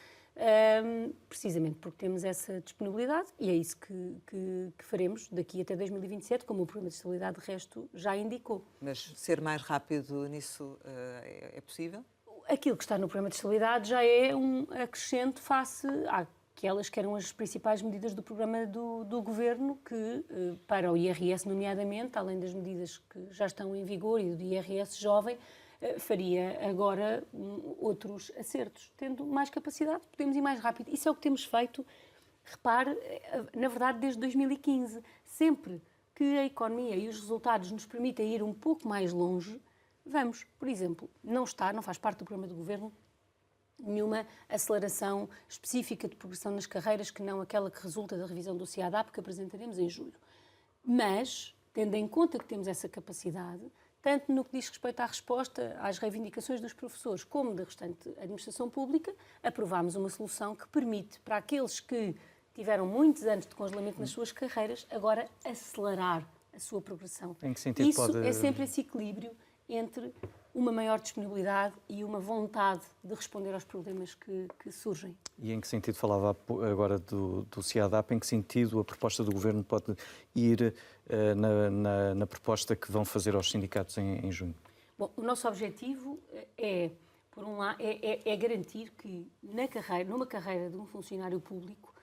precisamente porque temos essa disponibilidade e é isso que faremos daqui até 2027, como o programa de estabilidade de resto já indicou. Mas ser mais rápido nisso é possível? Aquilo que está no programa de estabilidade já é um acrescente face à aquelas que eram as principais medidas do programa do Governo, que para o IRS, nomeadamente, além das medidas que já estão em vigor e do IRS jovem, faria agora outros acertos. Tendo mais capacidade, podemos ir mais rápido. Isso é o que temos feito, repare, na verdade, desde 2015. Sempre que a economia e os resultados nos permitem ir um pouco mais longe, vamos. Por exemplo, não faz parte do programa do Governo, nenhuma aceleração específica de progressão nas carreiras que não aquela que resulta da revisão do CIADAP que apresentaremos em julho. Mas, tendo em conta que temos essa capacidade, tanto no que diz respeito à resposta às reivindicações dos professores como da restante administração pública, aprovámos uma solução que permite para aqueles que tiveram muitos anos de congelamento nas suas carreiras agora acelerar a sua progressão. Em que sentido Isso é sempre esse equilíbrio entre uma maior disponibilidade e uma vontade de responder aos problemas que surgem. E em que sentido, falava agora do CIADAP, em que sentido a proposta do Governo pode ir na proposta que vão fazer aos sindicatos em junho? Bom, o nosso objetivo é, por um lado, é garantir que numa carreira de um funcionário público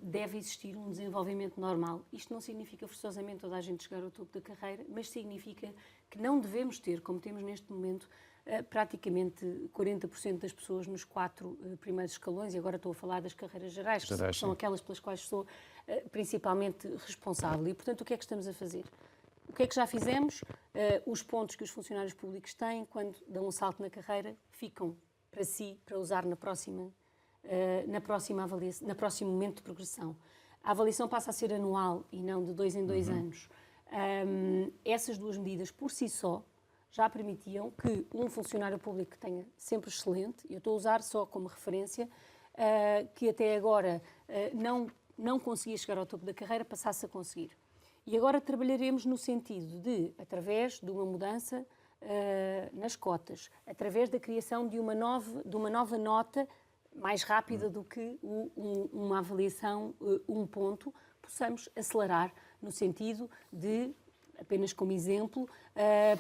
deve existir um desenvolvimento normal. Isto não significa forçosamente toda a gente chegar ao topo da carreira, mas significa que não devemos ter, como temos neste momento, praticamente 40% das pessoas nos 4 primeiros escalões, e agora estou a falar das carreiras gerais, que são aquelas pelas quais sou principalmente responsável. E, portanto, o que é que estamos a fazer? O que é que já fizemos? Os pontos que os funcionários públicos têm quando dão um salto na carreira ficam para si, para usar no próximo momento de progressão. A avaliação passa a ser anual e não de 2 em 2 anos. Essas duas medidas, por si só, já permitiam que um funcionário público que tenha sempre excelente, eu estou a usar só como referência, que até agora não conseguia chegar ao topo da carreira, passasse a conseguir. E agora trabalharemos no sentido de, através de uma mudança nas cotas, através da criação de uma nova nota mais rápida do que uma avaliação, um ponto, possamos acelerar no sentido de, apenas como exemplo,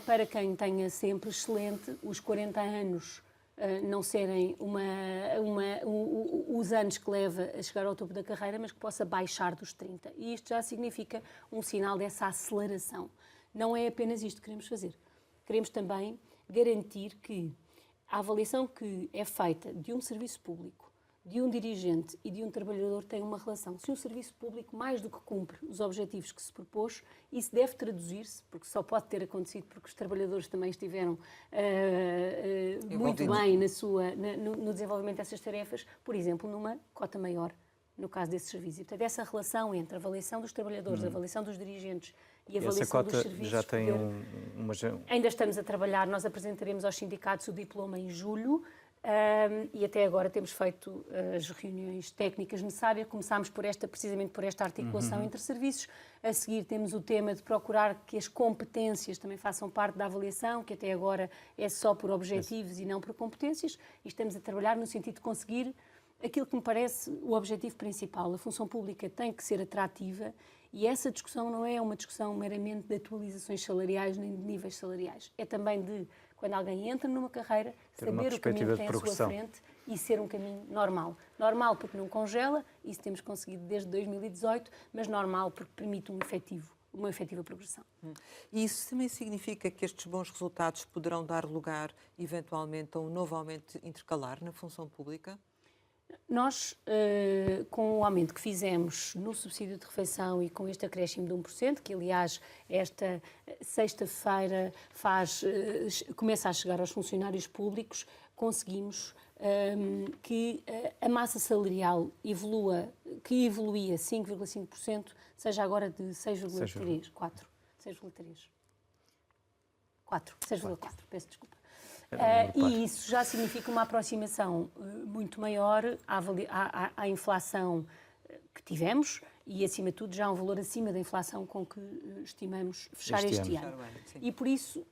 para quem tenha sempre excelente, os 40 anos não serem os anos que leva a chegar ao topo da carreira, mas que possa baixar dos 30. E isto já significa um sinal dessa aceleração. Não é apenas isto que queremos fazer. Queremos também garantir que a avaliação que é feita de um serviço público, de um dirigente e de um trabalhador tem uma relação. Se um serviço público mais do que cumpre os objetivos que se propôs, isso deve traduzir-se, porque só pode ter acontecido porque os trabalhadores também estiveram muito bem no desenvolvimento dessas tarefas, por exemplo, numa cota maior, no caso desse serviço. E, portanto, essa relação entre a avaliação dos trabalhadores, a avaliação dos dirigentes e a avaliação dos serviços... Já tem Ainda estamos a trabalhar, nós apresentaremos aos sindicatos o diploma em julho, e até agora temos feito as reuniões técnicas necessárias. Começámos precisamente por esta articulação entre serviços. A seguir temos o tema de procurar que as competências também façam parte da avaliação, que até agora é só por objetivos e não por competências. E estamos a trabalhar no sentido de conseguir aquilo que me parece o objetivo principal. A função pública tem que ser atrativa e essa discussão não é uma discussão meramente de atualizações salariais nem de níveis salariais. É também de, quando alguém entra numa carreira, saber o caminho que tem à sua frente e ser um caminho normal. Normal porque não congela, isso temos conseguido desde 2018, mas normal porque permite uma efetiva progressão. E isso também significa que estes bons resultados poderão dar lugar, eventualmente, a um novo aumento intercalar na função pública? Nós, com o aumento que fizemos no subsídio de refeição e com este acréscimo de 1%, que aliás esta sexta-feira começa a chegar aos funcionários públicos, conseguimos que a massa salarial que evoluía 5,5%, seja agora de 6,4%, peço desculpa. E isso já significa uma aproximação muito maior à inflação que tivemos e, acima de tudo, já um valor acima da inflação com que estimamos fechar este ano. E, por isso,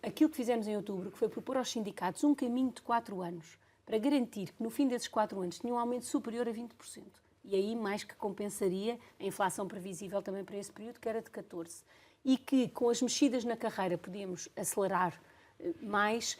aquilo que fizemos em outubro, que foi propor aos sindicatos um caminho de 4 anos para garantir que, no fim desses 4 anos, tinha um aumento superior a 20%. E aí, mais que compensaria a inflação previsível também para esse período, que era de 14%. E que, com as mexidas na carreira, podíamos acelerar mais,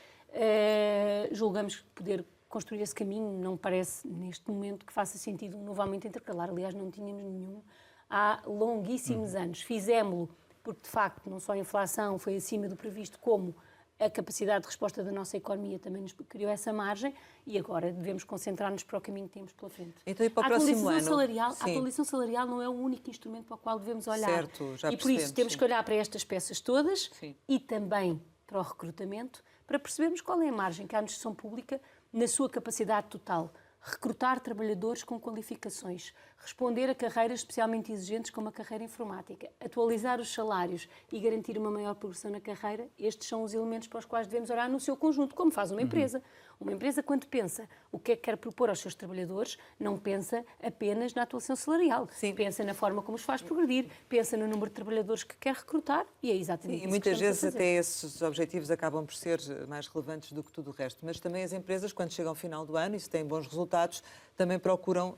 julgamos poder construir esse caminho. Não parece, neste momento, que faça sentido um novo aumento intercalar. Aliás, não tínhamos nenhum há longuíssimos anos. Fizemos-lo porque, de facto, não só a inflação foi acima do previsto, como a capacidade de resposta da nossa economia também nos criou essa margem e agora devemos concentrar-nos para o caminho que temos pela frente. Então, e para o próximo ano? A atualização salarial não é o único instrumento para o qual devemos olhar. Certo, já e por isso temos que olhar para estas peças todas e também para o recrutamento, para percebermos qual é a margem que a administração pública, na sua capacidade total, recrutar trabalhadores com qualificações, responder a carreiras especialmente exigentes como a carreira informática, atualizar os salários e garantir uma maior progressão na carreira, estes são os elementos para os quais devemos olhar no seu conjunto, como faz uma empresa. Uma empresa, quando pensa o que é que quer propor aos seus trabalhadores, não pensa apenas na atuação salarial. Sim. Pensa na forma como os faz progredir, pensa no número de trabalhadores que quer recrutar e é exatamente Sim, isso e muitas que estamos vezes a fazer. até esses objetivos acabam por ser mais relevantes do que tudo o resto. Mas também as empresas, quando chegam ao final do ano e se têm bons resultados, também procuram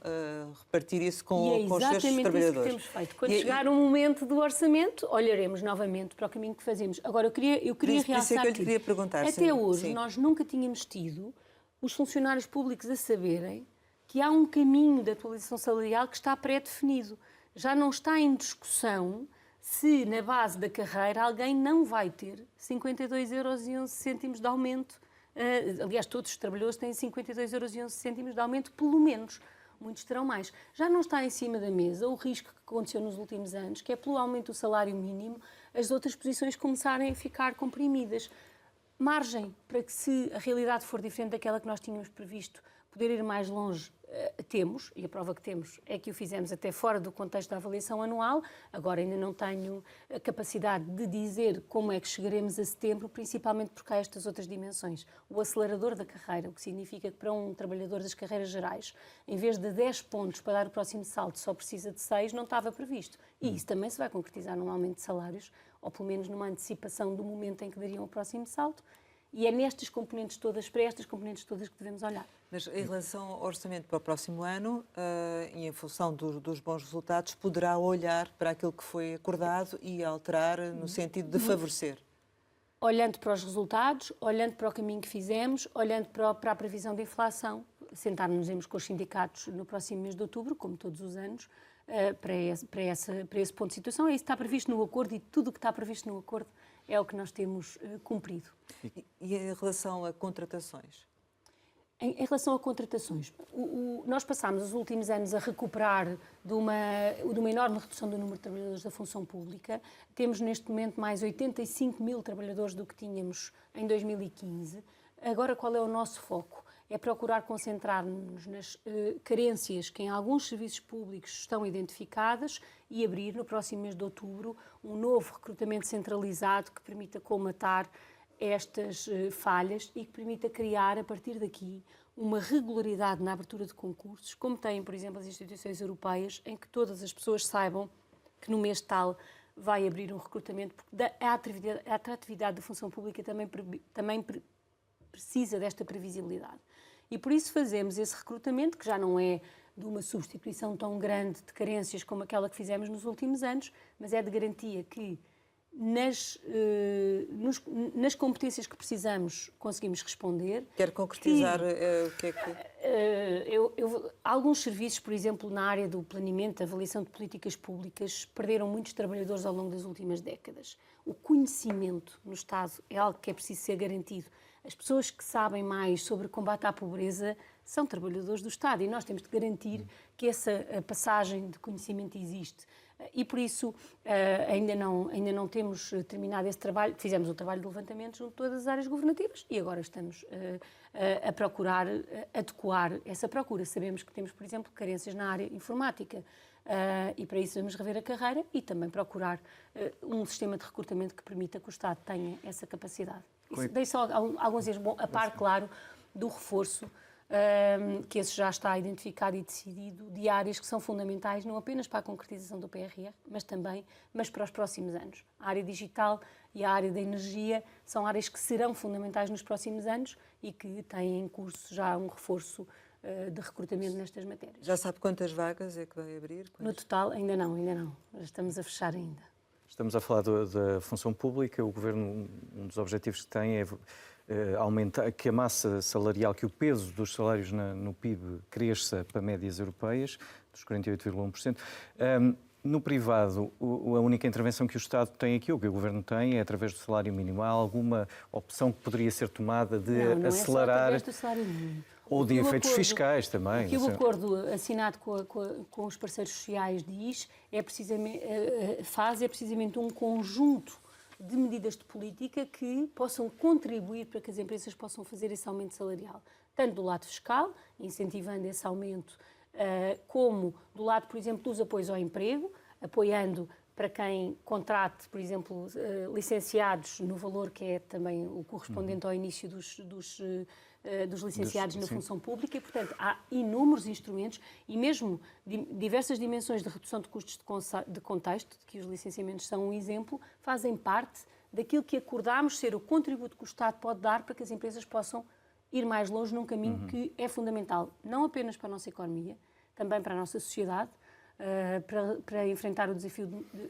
repartir isso com os seus trabalhadores. E é exatamente isso que temos feito. Quando chegar o momento do orçamento, olharemos novamente para o caminho que fazemos. Agora, eu queria realçar isso é que eu lhe queria perguntar. Até hoje, nós nunca tínhamos tido os funcionários públicos a saberem que há um caminho de atualização salarial que está pré-definido. Já não está em discussão se, na base da carreira, alguém não vai ter 52,11 € de aumento. Aliás, todos os trabalhadores têm 52,11 € de aumento, pelo menos. Muitos terão mais. Já não está em cima da mesa o risco que aconteceu nos últimos anos, que é pelo aumento do salário mínimo, as outras posições começarem a ficar comprimidas. Margem para que, se a realidade for diferente daquela que nós tínhamos previsto, poder ir mais longe, temos, e a prova que temos é que o fizemos até fora do contexto da avaliação anual. Agora ainda não tenho a capacidade de dizer como é que chegaremos a setembro, principalmente porque há estas outras dimensões. O acelerador da carreira, o que significa que para um trabalhador das carreiras gerais, em vez de 10 pontos para dar o próximo salto, só precisa de 6, não estava previsto. E isso também se vai concretizar num aumento de salários, ou pelo menos numa antecipação do momento em que dariam o próximo salto. E é nestas componentes todas, para estas componentes todas que devemos olhar. Mas em relação ao orçamento para o próximo ano, e em função dos bons resultados, poderá olhar para aquilo que foi acordado e alterar no sentido de favorecer? Olhando para os resultados, olhando para o caminho que fizemos, olhando para a previsão de inflação, sentar-nos com os sindicatos no próximo mês de outubro, como todos os anos, para esse ponto de situação. É isso que está previsto no acordo e tudo o que está previsto no acordo é o que nós temos cumprido. E em relação a contratações? Em relação a contratações, nós passámos os últimos anos a recuperar de uma enorme redução do número de trabalhadores da função pública. Temos neste momento mais 85 mil trabalhadores do que tínhamos em 2015. Agora, qual é o nosso foco? É procurar concentrar-nos nas carências que em alguns serviços públicos estão identificadas e abrir no próximo mês de outubro um novo recrutamento centralizado que permita colmatar estas falhas e que permita criar, a partir daqui, uma regularidade na abertura de concursos, como têm, por exemplo, as instituições europeias, em que todas as pessoas saibam que no mês tal vai abrir um recrutamento, porque a atratividade da função pública também precisa desta previsibilidade. E por isso fazemos esse recrutamento, que já não é de uma substituição tão grande de carências como aquela que fizemos nos últimos anos, mas é de garantia que nas competências que precisamos conseguimos responder. Quer concretizar o que é que... Alguns serviços, por exemplo, na área do planeamento, da avaliação de políticas públicas, perderam muitos trabalhadores ao longo das últimas décadas. O conhecimento no Estado é algo que é preciso ser garantido. As pessoas que sabem mais sobre combate à pobreza são trabalhadores do Estado e nós temos de garantir que essa passagem de conhecimento existe. E por isso ainda não temos terminado esse trabalho. Fizemos o trabalho de levantamento junto de todas as áreas governativas e agora estamos a procurar adequar essa procura. Sabemos que temos, por exemplo, carências na área informática e para isso vamos rever a carreira e também procurar um sistema de recrutamento que permita que o Estado tenha essa capacidade. Dei só alguns exemplos, a par, claro, do reforço, que esse já está identificado e decidido, de áreas que são fundamentais, não apenas para a concretização do PRR, mas para os próximos anos. A área digital e a área da energia são áreas que serão fundamentais nos próximos anos e que têm em curso já um reforço de recrutamento nestas matérias. Já sabe quantas vagas é que vai abrir? No total, ainda não. Estamos a fechar ainda. Estamos a falar da função pública. O Governo, um dos objetivos que tem é aumentar, que a massa salarial, que o peso dos salários no PIB cresça para médias europeias, dos 48,1%. No privado, a única intervenção que o Estado tem aqui, ou que o Governo tem, é através do salário mínimo. Há alguma opção que poderia ser tomada de não acelerar... É só através do salário mínimo. Ou de efeitos fiscais também. O que o acordo assinado com os parceiros sociais diz é precisamente um conjunto de medidas de política que possam contribuir para que as empresas possam fazer esse aumento salarial. Tanto do lado fiscal, incentivando esse aumento, como do lado, por exemplo, dos apoios ao emprego, apoiando para quem contrate, por exemplo, licenciados no valor que é também o correspondente ao início dos licenciados na função pública e, portanto, há inúmeros instrumentos e mesmo diversas dimensões de redução de custos de contexto, de que os licenciamentos são um exemplo, fazem parte daquilo que acordámos ser o contributo que o Estado pode dar para que as empresas possam ir mais longe num caminho que é fundamental, não apenas para a nossa economia, também para a nossa sociedade, para enfrentar o desafio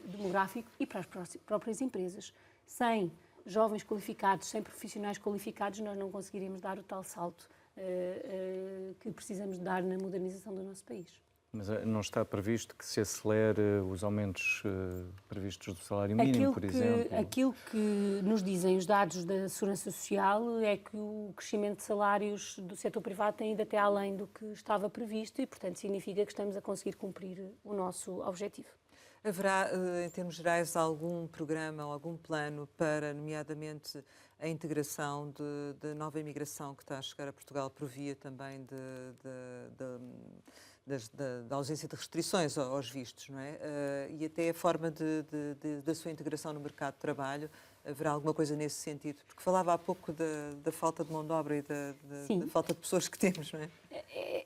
demográfico e para as próprias empresas. Sem jovens qualificados, sem profissionais qualificados, nós não conseguiremos dar o tal salto que precisamos dar na modernização do nosso país. Mas não está previsto que se acelere os aumentos previstos do salário mínimo, por exemplo? Aquilo que nos dizem os dados da Segurança Social é que o crescimento de salários do setor privado tem ido até além do que estava previsto e, portanto, significa que estamos a conseguir cumprir o nosso objetivo. Haverá, em termos gerais, algum programa ou algum plano para, nomeadamente, a integração da nova imigração que está a chegar a Portugal por via também da ausência de restrições aos vistos, não é? E até a forma da sua integração no mercado de trabalho, haverá alguma coisa nesse sentido? Porque falava há pouco da falta de mão de obra e da falta de pessoas que temos, não é?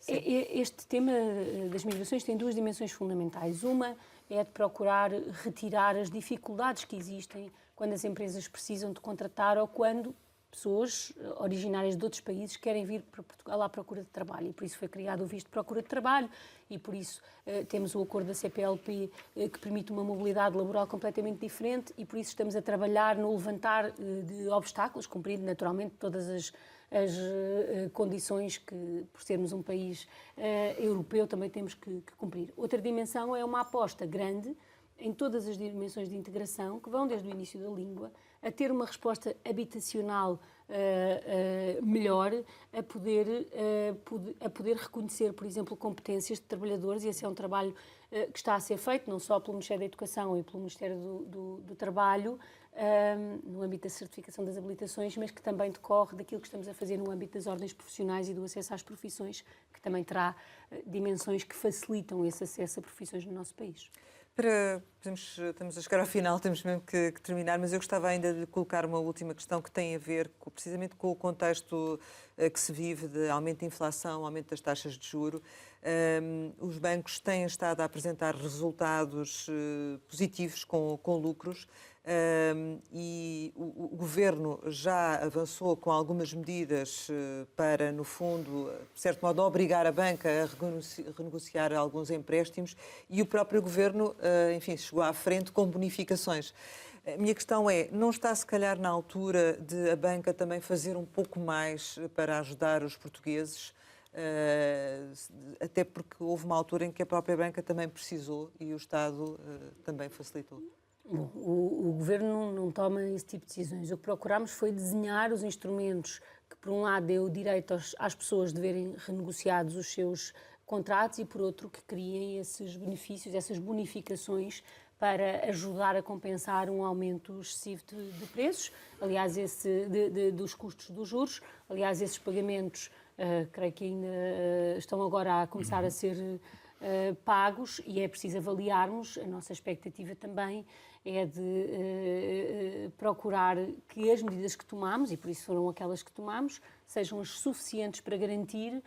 Este tema das migrações tem duas dimensões fundamentais. Uma é de procurar retirar as dificuldades que existem quando as empresas precisam de contratar ou quando pessoas originárias de outros países querem vir para Portugal à procura de trabalho. E por isso foi criado o visto de procura de trabalho e por isso temos o acordo da CPLP que permite uma mobilidade laboral completamente diferente e por isso estamos a trabalhar no levantar de obstáculos, cumprindo naturalmente todas as condições que, por sermos um país europeu, também temos que cumprir. Outra dimensão é uma aposta grande em todas as dimensões de integração, que vão desde o início da língua, a ter uma resposta habitacional melhor, a poder reconhecer, por exemplo, competências de trabalhadores, e esse é um trabalho que está a ser feito, não só pelo Ministério da Educação e pelo Ministério do Trabalho, no âmbito da certificação das habilitações, mas que também decorre daquilo que estamos a fazer no âmbito das ordens profissionais e do acesso às profissões, que também terá dimensões que facilitam esse acesso a profissões no nosso país. Estamos a chegar ao final, temos mesmo que terminar, mas eu gostava ainda de colocar uma última questão que tem a ver precisamente com o contexto que se vive de aumento da inflação, aumento das taxas de juro. Os bancos têm estado a apresentar resultados positivos com lucros. E o Governo já avançou com algumas medidas para, no fundo, de certo modo, obrigar a banca a renegociar alguns empréstimos e o próprio Governo, enfim, chegou à frente com bonificações. A minha questão é, não está se calhar na altura de a banca também fazer um pouco mais para ajudar os portugueses? Até porque houve uma altura em que a própria banca também precisou e o Estado também facilitou. Bom, o Governo não toma esse tipo de decisões. O que procurámos foi desenhar os instrumentos que, por um lado, dê o direito às pessoas de verem renegociados os seus contratos e, por outro, que criem esses benefícios, essas bonificações para ajudar a compensar um aumento excessivo de preços, aliás, dos custos dos juros. Aliás, esses pagamentos, creio que ainda estão agora a começar a ser pagos e é preciso avaliarmos. A nossa expectativa também é de procurar que as medidas que tomamos, e por isso foram aquelas que tomamos, sejam as suficientes para garantir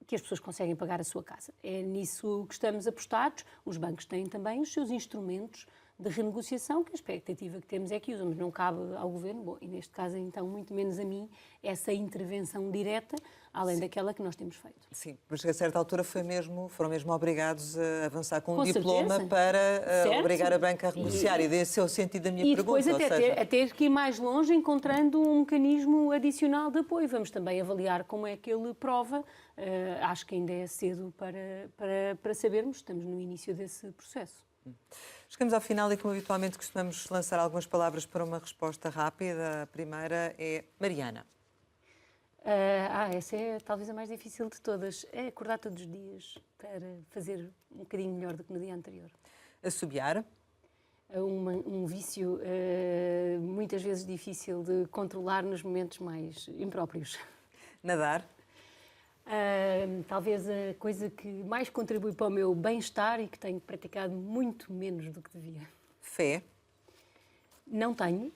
que as pessoas conseguem pagar a sua casa. É nisso que estamos apostados. Os bancos têm também os seus instrumentos de renegociação, que a expectativa que temos é que usamos. Não cabe ao Governo, bom, e neste caso então muito menos a mim, essa intervenção direta, além daquela que nós temos feito. Sim, mas a certa altura foram mesmo obrigados a avançar com um diploma certeza. para obrigar a banca a renegociar. E desse é o sentido da minha pergunta. E depois até ter que ir mais longe encontrando um mecanismo adicional de apoio. Vamos também avaliar como é que ele prova. Acho que ainda é cedo para sabermos, estamos no início desse processo. Chegamos ao final e, como habitualmente, costumamos lançar algumas palavras para uma resposta rápida. A primeira é Mariana. Essa é talvez a mais difícil de todas. É acordar todos os dias para fazer um bocadinho melhor do que no dia anterior. Assobiar. Um vício muitas vezes difícil de controlar nos momentos mais impróprios. Nadar. Talvez a coisa que mais contribui para o meu bem-estar e que tenho praticado muito menos do que devia. Fé. Não tenho.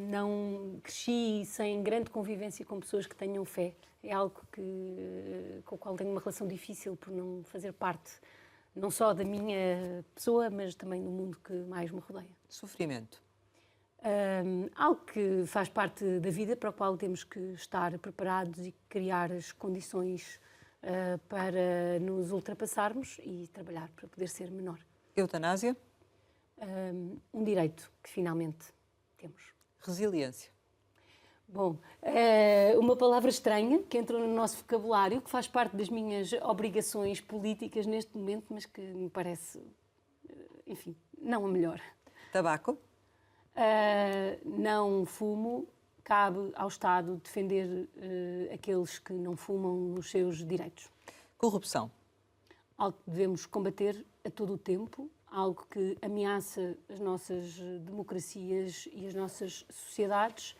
Não cresci sem grande convivência com pessoas que tenham fé. É algo com o qual tenho uma relação difícil por não fazer parte, não só da minha pessoa, mas também do mundo que mais me rodeia. Sofrimento. Algo que faz parte da vida, para o qual temos que estar preparados e criar as condições para nos ultrapassarmos e trabalhar para poder ser menor. Eutanásia. Um direito que finalmente temos. Resiliência. Bom, uma palavra estranha que entrou no nosso vocabulário, que faz parte das minhas obrigações políticas neste momento, mas que me parece, enfim, não a melhor. Tabaco. Não fumo, cabe ao Estado defender aqueles que não fumam nos seus direitos. Corrupção. Algo que devemos combater a todo o tempo, algo que ameaça as nossas democracias e as nossas sociedades,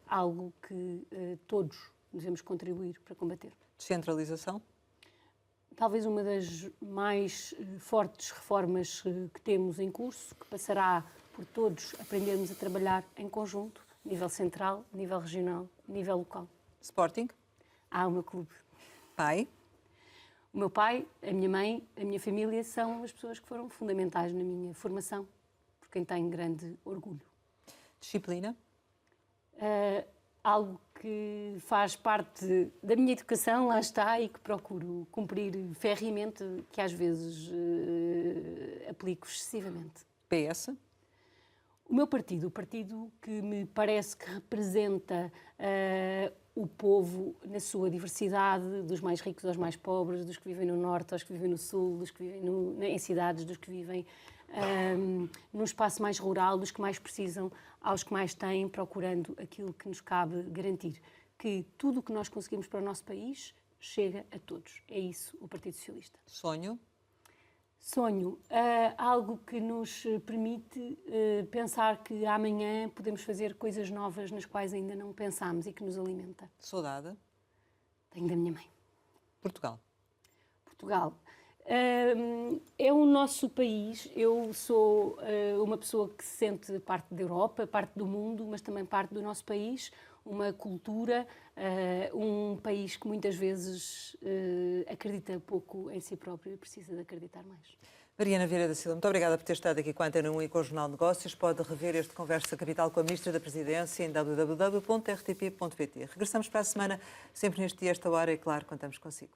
algo que todos devemos contribuir para combater. Descentralização. Talvez uma das mais fortes reformas que temos em curso, que passará por todos aprendermos a trabalhar em conjunto, nível central, nível regional, nível local. Sporting. O meu clube. Pai. O meu pai, a minha mãe, a minha família são as pessoas que foram fundamentais na minha formação, por quem tenho grande orgulho. Disciplina. Algo que faz parte da minha educação, lá está, e que procuro cumprir ferreamente, que às vezes aplico excessivamente. PS. O meu partido, o partido que me parece que representa o povo na sua diversidade, dos mais ricos aos mais pobres, dos que vivem no norte aos que vivem no sul, dos que vivem em cidades, dos que vivem num espaço mais rural, dos que mais precisam aos que mais têm, procurando aquilo que nos cabe garantir. Que tudo o que nós conseguimos para o nosso país chega a todos. É isso o Partido Socialista. Sonho. Sonho, algo que nos permite pensar que amanhã podemos fazer coisas novas nas quais ainda não pensámos e que nos alimenta. Saudade. Tenho da minha mãe. Portugal. Portugal. É o nosso país. Eu sou uma pessoa que se sente parte da Europa, parte do mundo, mas também parte do nosso país. Uma cultura, um país que muitas vezes acredita pouco em si próprio e precisa de acreditar mais. Mariana Vieira da Silva, muito obrigada por ter estado aqui com a Antena 1 e com o Jornal de Negócios. Pode rever este Conversa Capital com a Ministra da Presidência em www.rtp.pt. Regressamos para a semana, sempre neste dia, esta hora, e claro, contamos consigo.